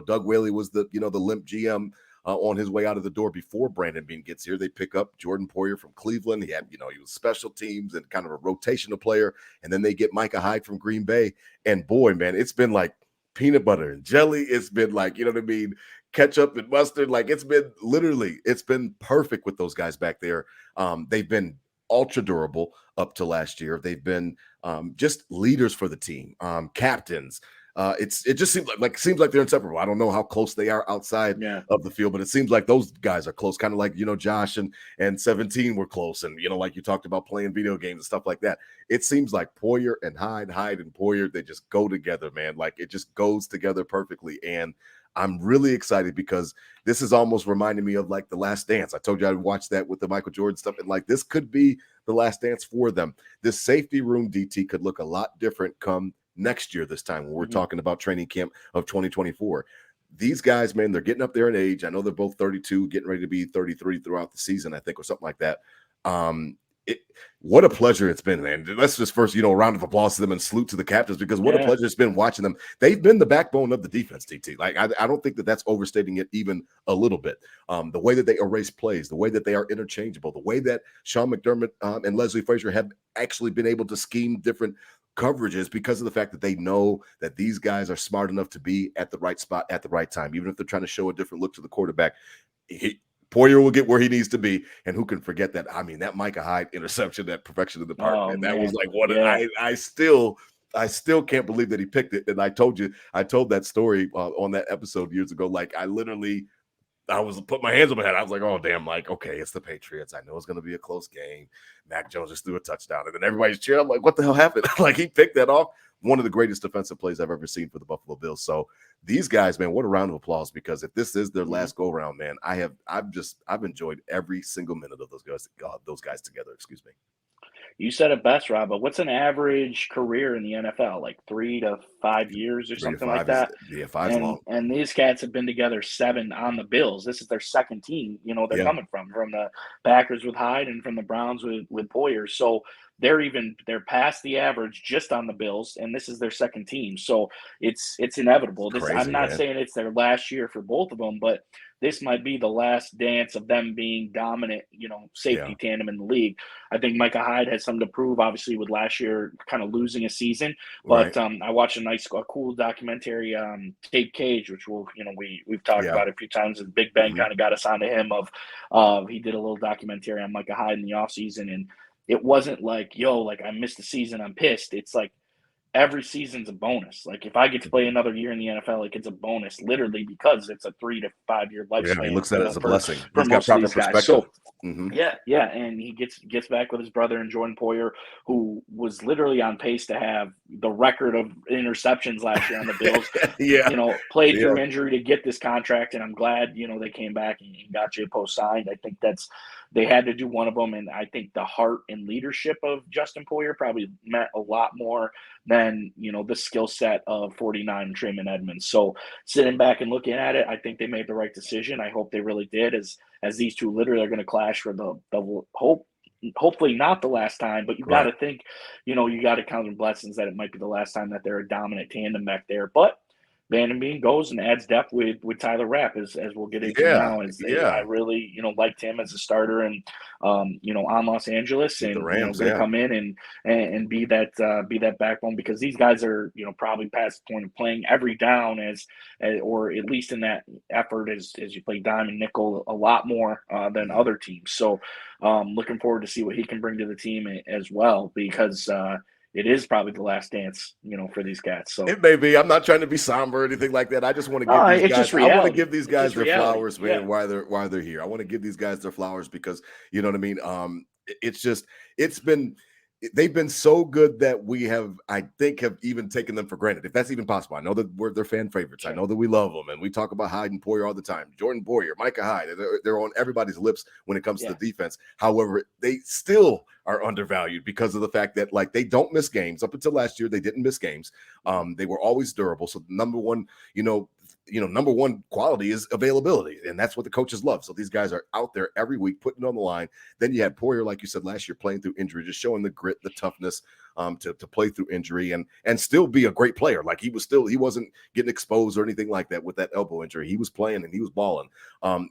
Doug Whaley was the limp GM on his way out of the door before Brandon Beane gets here. They pick up Jordan Poyer from Cleveland. He had, he was special teams and kind of a rotational player. And then they get Micah Hyde from Green Bay. And boy, man, it's been like peanut butter and jelly. It's been like, ketchup and mustard. Like it's been perfect with those guys back there. They've been ultra durable up to last year. They've been just leaders for the team, captains. It just seems like they're inseparable. I don't know how close they are outside of the field, but it seems like those guys are close. Kind of like Josh and 17 were close, and like you talked about playing video games and stuff like that. It seems like Poyer and Hyde and Poyer, they just go together, man. Like it just goes together perfectly, and I'm really excited because this is almost reminding me of like The Last Dance. I told you I'd watch that with the Michael Jordan stuff, and like this could be the last dance for them. This safety room DT could look a lot different come next year this time when we're talking about training camp of 2024. These guys, man, they're getting up there in age. I know they're both 32, getting ready to be 33 throughout the season, I think, or something like that. What a pleasure it's been, man. Let's just first, a round of applause to them and salute to the captains, because what a pleasure it's been watching them. They've been the backbone of the defense, DT. Like, I don't think that's overstating it even a little bit. The way that they erase plays, the way that they are interchangeable, the way that Sean McDermott and Leslie Frazier have actually been able to scheme different coverages because of the fact that they know that these guys are smart enough to be at the right spot at the right time, even if they're trying to show a different look to the quarterback. Poyer will get where he needs to be, and who can forget that? I mean, that Micah Hyde interception, that perfection of the park, man, that was like what I still can't believe that he picked it. And I told that story on that episode years ago. Like I was put my hands on my head. I was like, oh damn, like okay, it's the Patriots. I know it's going to be a close game. Mac Jones just threw a touchdown, and then everybody's cheering. I'm like, what the hell happened? Like he picked that off. One of the greatest defensive plays I've ever seen for the Buffalo Bills. So these guys, man, what a round of applause, because if this is their last go around, man, I've enjoyed every single minute of those guys together. Excuse me. You said it best, Rob, but what's an average career in the NFL? Like 3 to 5 years or something like that? 5's long. And these cats have been together 7 on the Bills. This is their second team, they're coming from the Packers with Hyde and from the Browns with Poyer. So they're past the average just on the Bills, and this is their second team. So it's inevitable. I'm not saying it's their last year for both of them, but this might be the last dance of them being dominant, safety tandem in the league. I think Micah Hyde has something to prove, obviously, with last year kind of losing a season. But I watched a cool documentary, Tape Cage, which we've talked about a few times. And Big Ben kind of got us onto him he did a little documentary on Micah Hyde in the offseason, and it wasn't like, I missed the season, I'm pissed. It's like, every season's a bonus. Like if I get to play another year in the NFL, like it's a bonus, literally, because it's a 3 to 5 year Yeah, he lifespan. looks at it as a blessing. For He's got most of proper these guys. perspective. So yeah, and he gets back with his brother and Jordan Poyer, who was literally on pace to have the record of interceptions last year on the Bills. Yeah. Played through injury to get this contract, and I'm glad they came back and got J-Po signed. I think they had to do one of them, and I think the heart and leadership of Justin Poyer probably meant a lot more than the skill set of 49 and Trayman Edmonds. So sitting back and looking at it, I think they made the right decision. I hope they really did, as these two literally are going to clash for the hopefully not the last time, but you got to think, you got to count your blessings that it might be the last time that they're a dominant tandem back there. But Beane goes and adds depth with Tyler Rapp, as we'll get into now. I really liked him as a starter and on Los Angeles, and the Rams, going to come in and be that backbone, because these guys are probably past the point of playing every down as or at least in that effort as you play dime and nickel a lot more than other teams. So looking forward to see what he can bring to the team as well, because it is probably the last dance, for these cats. So it may be. I'm not trying to be somber or anything like that. I just want to give these guys. I want to give these guys their flowers, man. Why they're here. I want to give these guys their flowers because you know what I mean. They've been so good that we have even taken them for granted, if that's even possible. I know that they're fan favorites. Sure. I know that we love them, and we talk about Hyde and Poyer all the time. Jordan Poyer, Micah Hyde, they're on everybody's lips when it comes to the defense. However, they still are undervalued because of the fact that they don't miss games. Up until last year, they didn't miss games. They were always durable. So number one quality is availability, and that's what the coaches love. So these guys are out there every week putting it on the line. Then you had Poyer, like you said, last year playing through injury, just showing the grit, the toughness to play through injury and still be a great player. Like he wasn't getting exposed or anything like that with that elbow injury. He was playing and he was balling.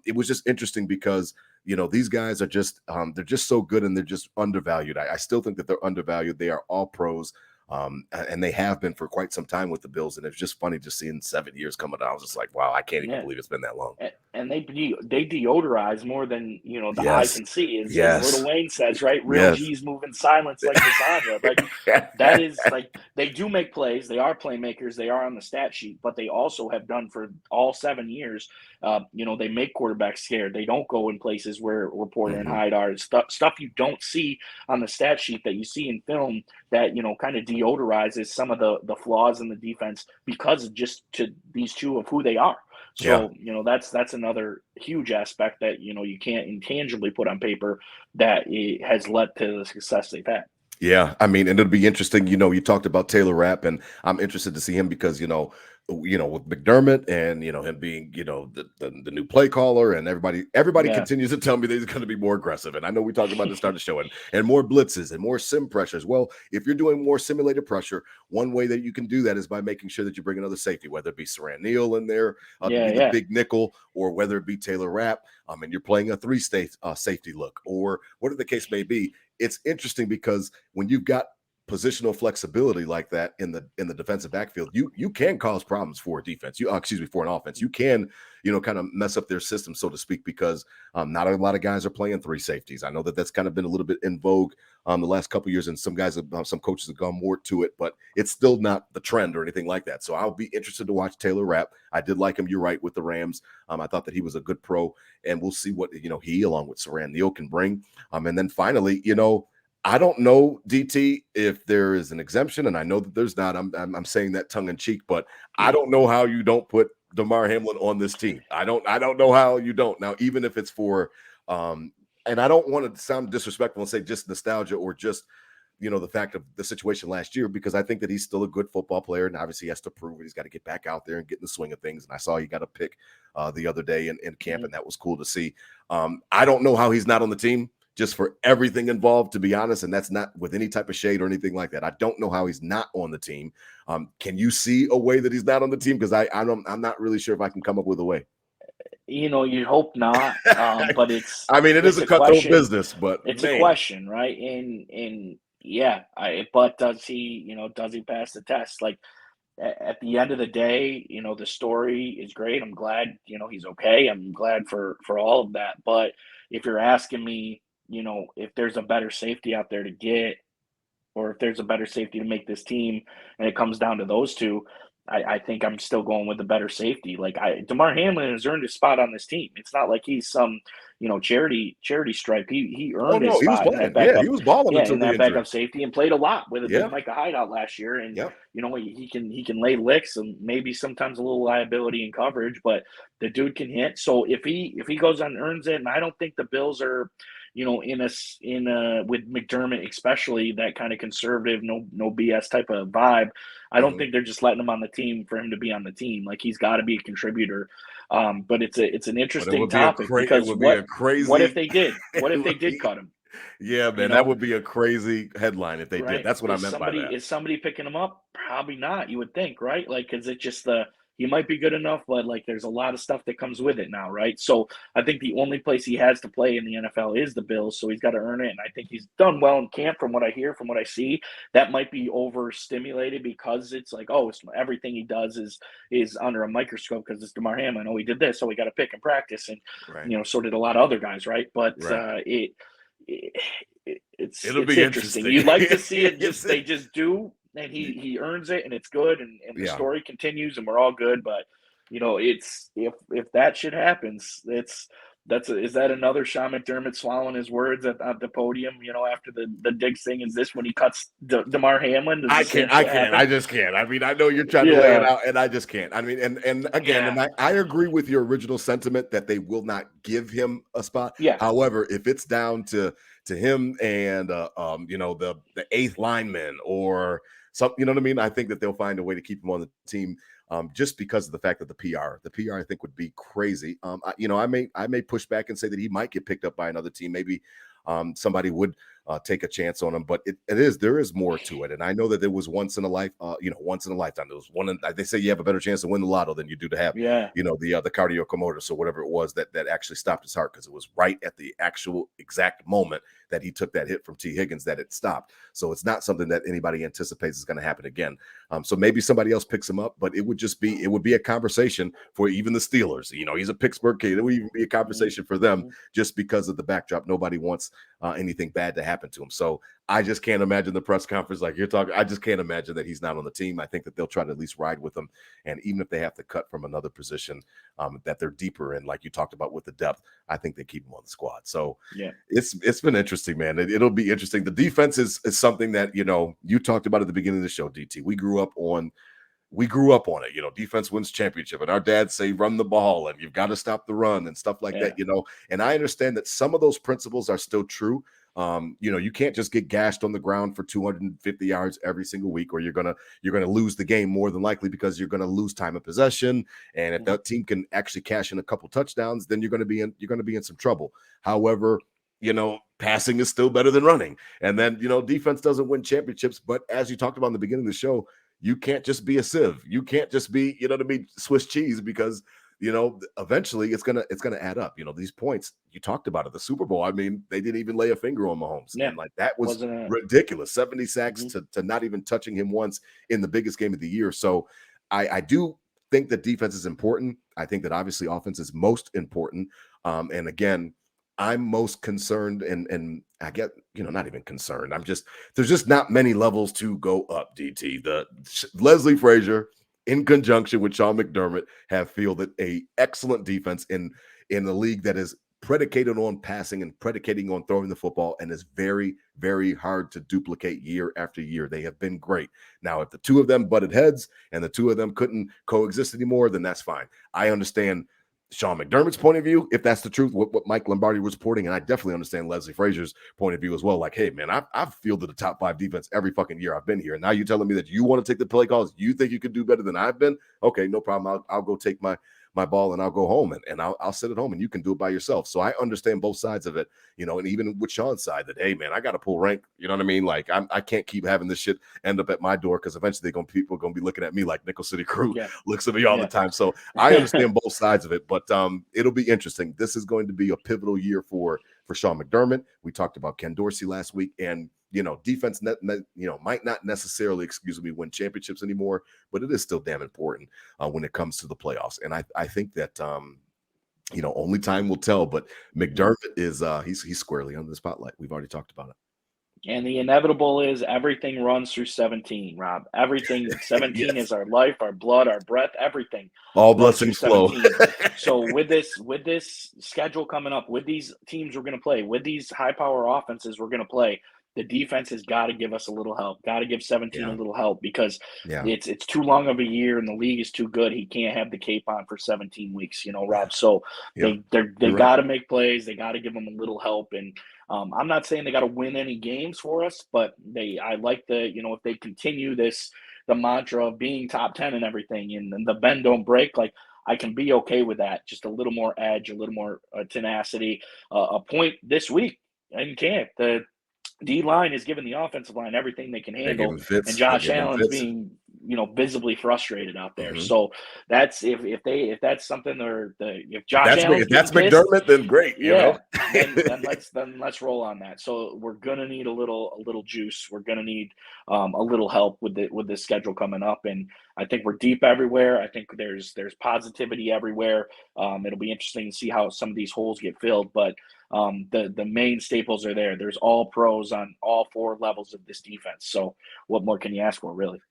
It was just interesting because these guys are just they're just so good and they're just undervalued. I still think that they're undervalued. They are all pros. And they have been for quite some time with the Bills, and it's just funny just seeing 7 years coming down. I was just like, wow, I can't even believe it's been that long. And they deodorize more than the eye can see, as Little Wayne says, right? Real G's move in silence like lasagna. That is they do make plays. They are playmakers. They are on the stat sheet, but they also have done for all 7 years. They make quarterbacks scared. They don't go in places where Porter and Hyde are. Stuff you don't see on the stat sheet that you see in film that kind of deodorizes some of the flaws in the defense because of just to these two of who they are. So that's another huge aspect that you can't intangibly put on paper that it has led to the success they've had. Yeah, I mean, and it'll be interesting. You talked about Taylor Rapp, and I'm interested to see him because with McDermott and him being the new play caller, and everybody continues to tell me that he's going to be more aggressive. And I know we talked about the start of the show and more blitzes and more sim pressures. Well, if you're doing more simulated pressure, one way that you can do that is by making sure that you bring another safety, whether it be Saran Neal in there, the big nickel, or whether it be Taylor Rapp, and you're playing a safety look, or whatever the case may be. It's interesting because when you've got positional flexibility like that in the defensive backfield, you can cause problems for a defense. For an offense. You can, kind of mess up their system, so to speak, because not a lot of guys are playing 3 safeties. I know that that's kind of been a little bit in vogue the last couple of years, and some coaches have gone more to it, but it's still not the trend or anything like that. So I'll be interested to watch Taylor Rapp. I did like him. You're right, with the Rams. I thought that he was a good pro, and we'll see what he along with Saran Neal can bring. And then finally, I don't know, DT, if there is an exemption, and I know that there's not. I'm saying that tongue in cheek, but I don't know how you don't put DeMar Hamlin on this team. I don't know how you don't. Now, even if it's for, and I don't want to sound disrespectful and say just nostalgia or just the fact of the situation last year, because I think that he's still a good football player, and obviously he has to prove it. He's got to get back out there and get in the swing of things. And I saw he got a pick the other day in camp, and that was cool to see. I don't know how he's not on the team, just for everything involved, to be honest, and that's not with any type of shade or anything like that. I don't know how he's not on the team. Can you see a way that he's not on the team? Because I'm not really sure if I can come up with a way. You hope not, but it's. I mean, it is a cutthroat business, but it's a question, right? But does he pass the test? Like at the end of the day, the story is great. I'm glad, he's okay. I'm glad for all of that. But if you're asking me, if there's a better safety out there to get, or if there's a better safety to make this team, and it comes down to those two, I think I'm still going with the better safety. Like DeMar Hamlin has earned his spot on this team. It's not like he's some charity stripe. He Oh earned his no, he was spot in that playing. Yeah, backup. he was balling Yeah, until in the that injury. backup safety, and played a lot with Yeah. Micah Hyde out last year. And Yep. he can lay licks and maybe sometimes a little liability in coverage, but the dude can hit. So if he goes and earns it, and I don't think the Bills are, in with McDermott especially, that kind of conservative, no BS type of vibe. I don't think they're just letting him on the team for him to be on the team. Like, he's got to be a contributor. But it's an interesting topic because what if they did? What if they did cut him? Yeah, man, that would be a crazy headline if they did. That's what I meant by that. Is somebody picking him up? Probably not. You would think, right? Like, is it just he might be good enough, but like there's a lot of stuff that comes with it now, right? So I think the only place he has to play in the NFL is the Bills, so he's got to earn it. And I think he's done well in camp from what I hear, from what I see. That might be overstimulated because it's like, everything he does is under a microscope because it's DeMar Hamlin. Oh, he did this, so we got to pick and practice, and so did a lot of other guys, right? But it's interesting. You'd like to see it they just do, and he earns it, and it's good, and the story continues, and we're all good. But it's if that shit happens, is that another Sean McDermott swallowing his words at the podium? After the Diggs thing, is this when he cuts DeMar Hamlin? I just can't. I mean, I know you're trying to lay it out, and I just can't. I mean, and again, and I agree with your original sentiment that they will not give him a spot. Yeah. However, if it's down to him and the eighth lineman or something, you know what I mean? I think that they'll find a way to keep him on the team. Just because of the fact that the PR I think would be crazy. I may push back and say that he might get picked up by another team. Maybe somebody would take a chance on him, but there is more to it. And I know that there was once in a lifetime. There was one. They say you have a better chance to win the lotto than you do to have, the cardiac or whatever it was that actually stopped his heart, because it was right at the actual exact moment that he took that hit from T. Higgins that it stopped. So it's not something that anybody anticipates is going to happen again. So maybe somebody else picks him up, but it would be a conversation for even the Steelers. He's a Pittsburgh kid. It would even be a conversation for them just because of the backdrop. Nobody wants anything bad to happen to him. So I just can't imagine the press conference like you're talking. I just can't imagine that he's not on the team. I think that they'll try to at least ride with him. And even if they have to cut from another position that they're deeper in, like you talked about with the depth, I think they keep him on the squad. So it's been interesting, man. It'll be interesting. The defense is something that, you talked about at the beginning of the show, DT. We grew up on it. Defense wins championship, and our dads say run the ball and you've got to stop the run and stuff like that, and I understand that some of those principles are still true. You can't just get gashed on the ground for 250 yards every single week, or you're gonna lose the game more than likely, because you're gonna lose time of possession. And if that team can actually cash in a couple touchdowns, then you're gonna be in some trouble. However, passing is still better than running. And then, defense doesn't win championships, but as you talked about in the beginning of the show, you can't just be a sieve. You can't just be, Swiss cheese, because eventually it's gonna add up. These points, you talked about it, the Super Bowl. I mean, they didn't even lay a finger on Mahomes. Yeah. And that was ridiculous. 70 sacks to not even touching him once in the biggest game of the year. So I do think that defense is important. I think that obviously offense is most important. And again, I'm most concerned, and I get, not even concerned. There's just not many levels to go up, DT. Leslie Frazier, in conjunction with Sean McDermott, have fielded a excellent defense in the league that is predicated on passing and predicating on throwing the football, and is very, very hard to duplicate year after year. They have been great. Now, if the two of them butted heads and the two of them couldn't coexist anymore, then that's fine. I understand Sean McDermott's point of view, if that's the truth, what Mike Lombardi was reporting, and I definitely understand Leslie Frazier's point of view as well. Like, hey, man, I've fielded the top 5 defense every fucking year I've been here, and now you're telling me that you want to take the play calls, you think you could do better than I've been? Okay, no problem. I'll go take my ball and I'll go home, and I'll sit at home, and you can do it by yourself. So I understand both sides of it, and even with Sean's side, that, hey, man, I got to pull rank. You know what I mean? Like, I can't keep having this shit end up at my door, because eventually people are going to be looking at me like Nickel City Crew looks at me all the time. So I understand both sides of it, but it'll be interesting. This is going to be a pivotal year for Sean McDermott. We talked about Ken Dorsey last week, and defense might not necessarily, win championships anymore, but it is still damn important when it comes to the playoffs. And I think that only time will tell, but McDermott is he's squarely under the spotlight. We've already talked about it. And the inevitable is everything runs through 17, Rob. Everything, 17 Yes. is our life, our blood, our breath, everything. All runs through blessings flow. 17. So with this schedule coming up, with these teams we're going to play, with these high power offenses we're going to play, the defense has got to give us a little help. Got to give 17 a little help because it's too long of a year and the league is too good. He can't have the cape on for 17 weeks, Rob. So they got to make plays. They got to give them a little help. And I'm not saying they got to win any games for us, but I like if they continue the mantra of being top 10 and everything, and the bend don't break, like I can be okay with that. Just a little more edge, a little more tenacity. A point this week in camp, the D line is giving the offensive line everything they can handle, and Josh Allen's being visibly frustrated out there. Mm-hmm. So that's if that's something, or if Josh Allen's if that's McDermott, then great. then let's roll on that. So we're gonna need a little juice. We're gonna need a little help with the schedule coming up, and I think we're deep everywhere. I think there's positivity everywhere. It'll be interesting to see how some of these holes get filled, but the main staples are there. There's all pros on all four levels of this defense. So what more can you ask for, really?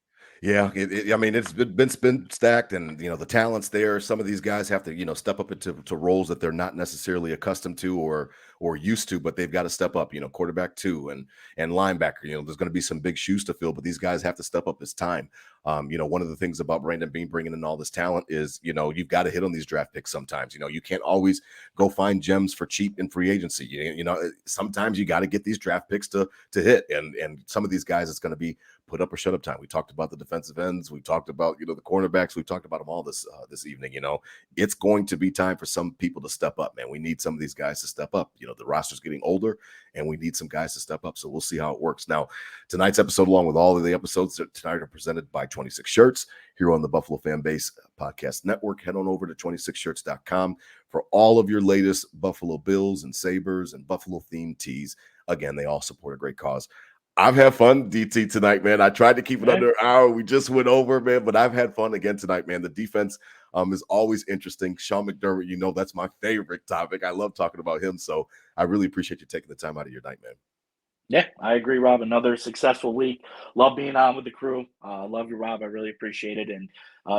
Yeah, I mean, it's been stacked, and the talent's there. Some of these guys have to step up into roles that they're not necessarily accustomed to or used to, but they've got to step up. Quarterback 2 and linebacker. There's going to be some big shoes to fill, but these guys have to step up. It's time. One of the things about Brandon Beane bringing in all this talent is you've got to hit on these draft picks sometimes. You can't always go find gems for cheap in free agency. Sometimes you got to get these draft picks to hit, and some of these guys, it's going to be put up or shut up time. We talked about the defensive ends. We talked about, the cornerbacks. We talked about them all this evening. It's going to be time for some people to step up, man. We need some of these guys to step up. The roster's getting older, and we need some guys to step up. So we'll see how it works. Now, tonight's episode, along with all of the episodes tonight, are presented by 26 Shirts here on the Buffalo Fan Base Podcast Network. Head on over to 26shirts.com for all of your latest Buffalo Bills and Sabres and Buffalo themed tees. Again, they all support a great cause. I've had fun, DT, tonight, man. I tried to keep it under an hour. We just went over, man, but I've had fun again tonight, man. The defense is always interesting. Sean McDermott, that's my favorite topic. I love talking about him, so I really appreciate you taking the time out of your night, man. Yeah, I agree, Rob. Another successful week. Love being on with the crew. Love you, Rob. I really appreciate it. And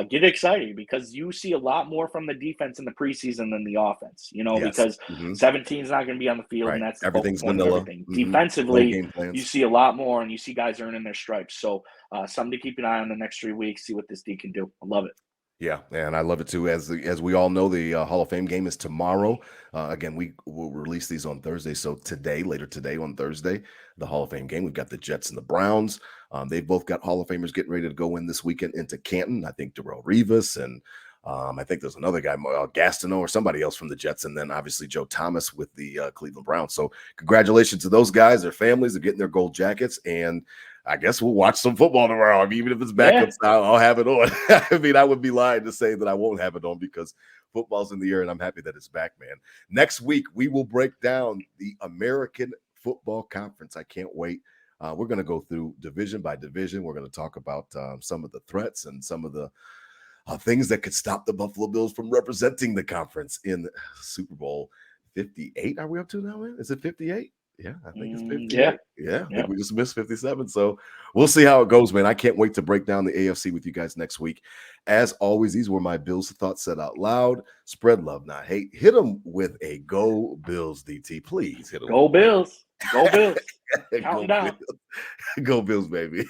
get excited because you see a lot more from the defense in the preseason than the offense, because 17 is not going to be on the field, and that's everything's vanilla. Everything. Defensively, you see a lot more, and you see guys earning their stripes. So something to keep an eye on the next 3 weeks, see what this D can do. I love it. Yeah, and I love it too. As we all know, the Hall of Fame game is tomorrow. Again, we will release these on Thursday. So later today on Thursday, the Hall of Fame game. We've got the Jets and the Browns. They've both got Hall of Famers getting ready to go in this weekend into Canton. I think Darrelle Revis and I think there's another guy, Gastineau or somebody else from the Jets, and then obviously Joe Thomas with the Cleveland Browns. So congratulations to those guys. Their families are getting their gold jackets, and I guess we'll watch some football tomorrow. I mean, even if it's backup style, I'll have it on. I mean, I would be lying to say that I won't have it on because football's in the air, and I'm happy that it's back, man. Next week, we will break down the American Football Conference. I can't wait. We're going to go through division by division. We're going to talk about some of the threats and some of the things that could stop the Buffalo Bills from representing the conference in Super Bowl 58. Are we up to now, man? Is it 58? Yeah, I think it's 58. Yeah. I think we just missed 57. So we'll see how it goes, man. I can't wait to break down the AFC with you guys next week. As always, these were my Bills thoughts said out loud. Spread love, not hate. Hit them with a Go Bills, DT. Please hit them. Go Bills. Go Bills. Count down. Go Bills, baby.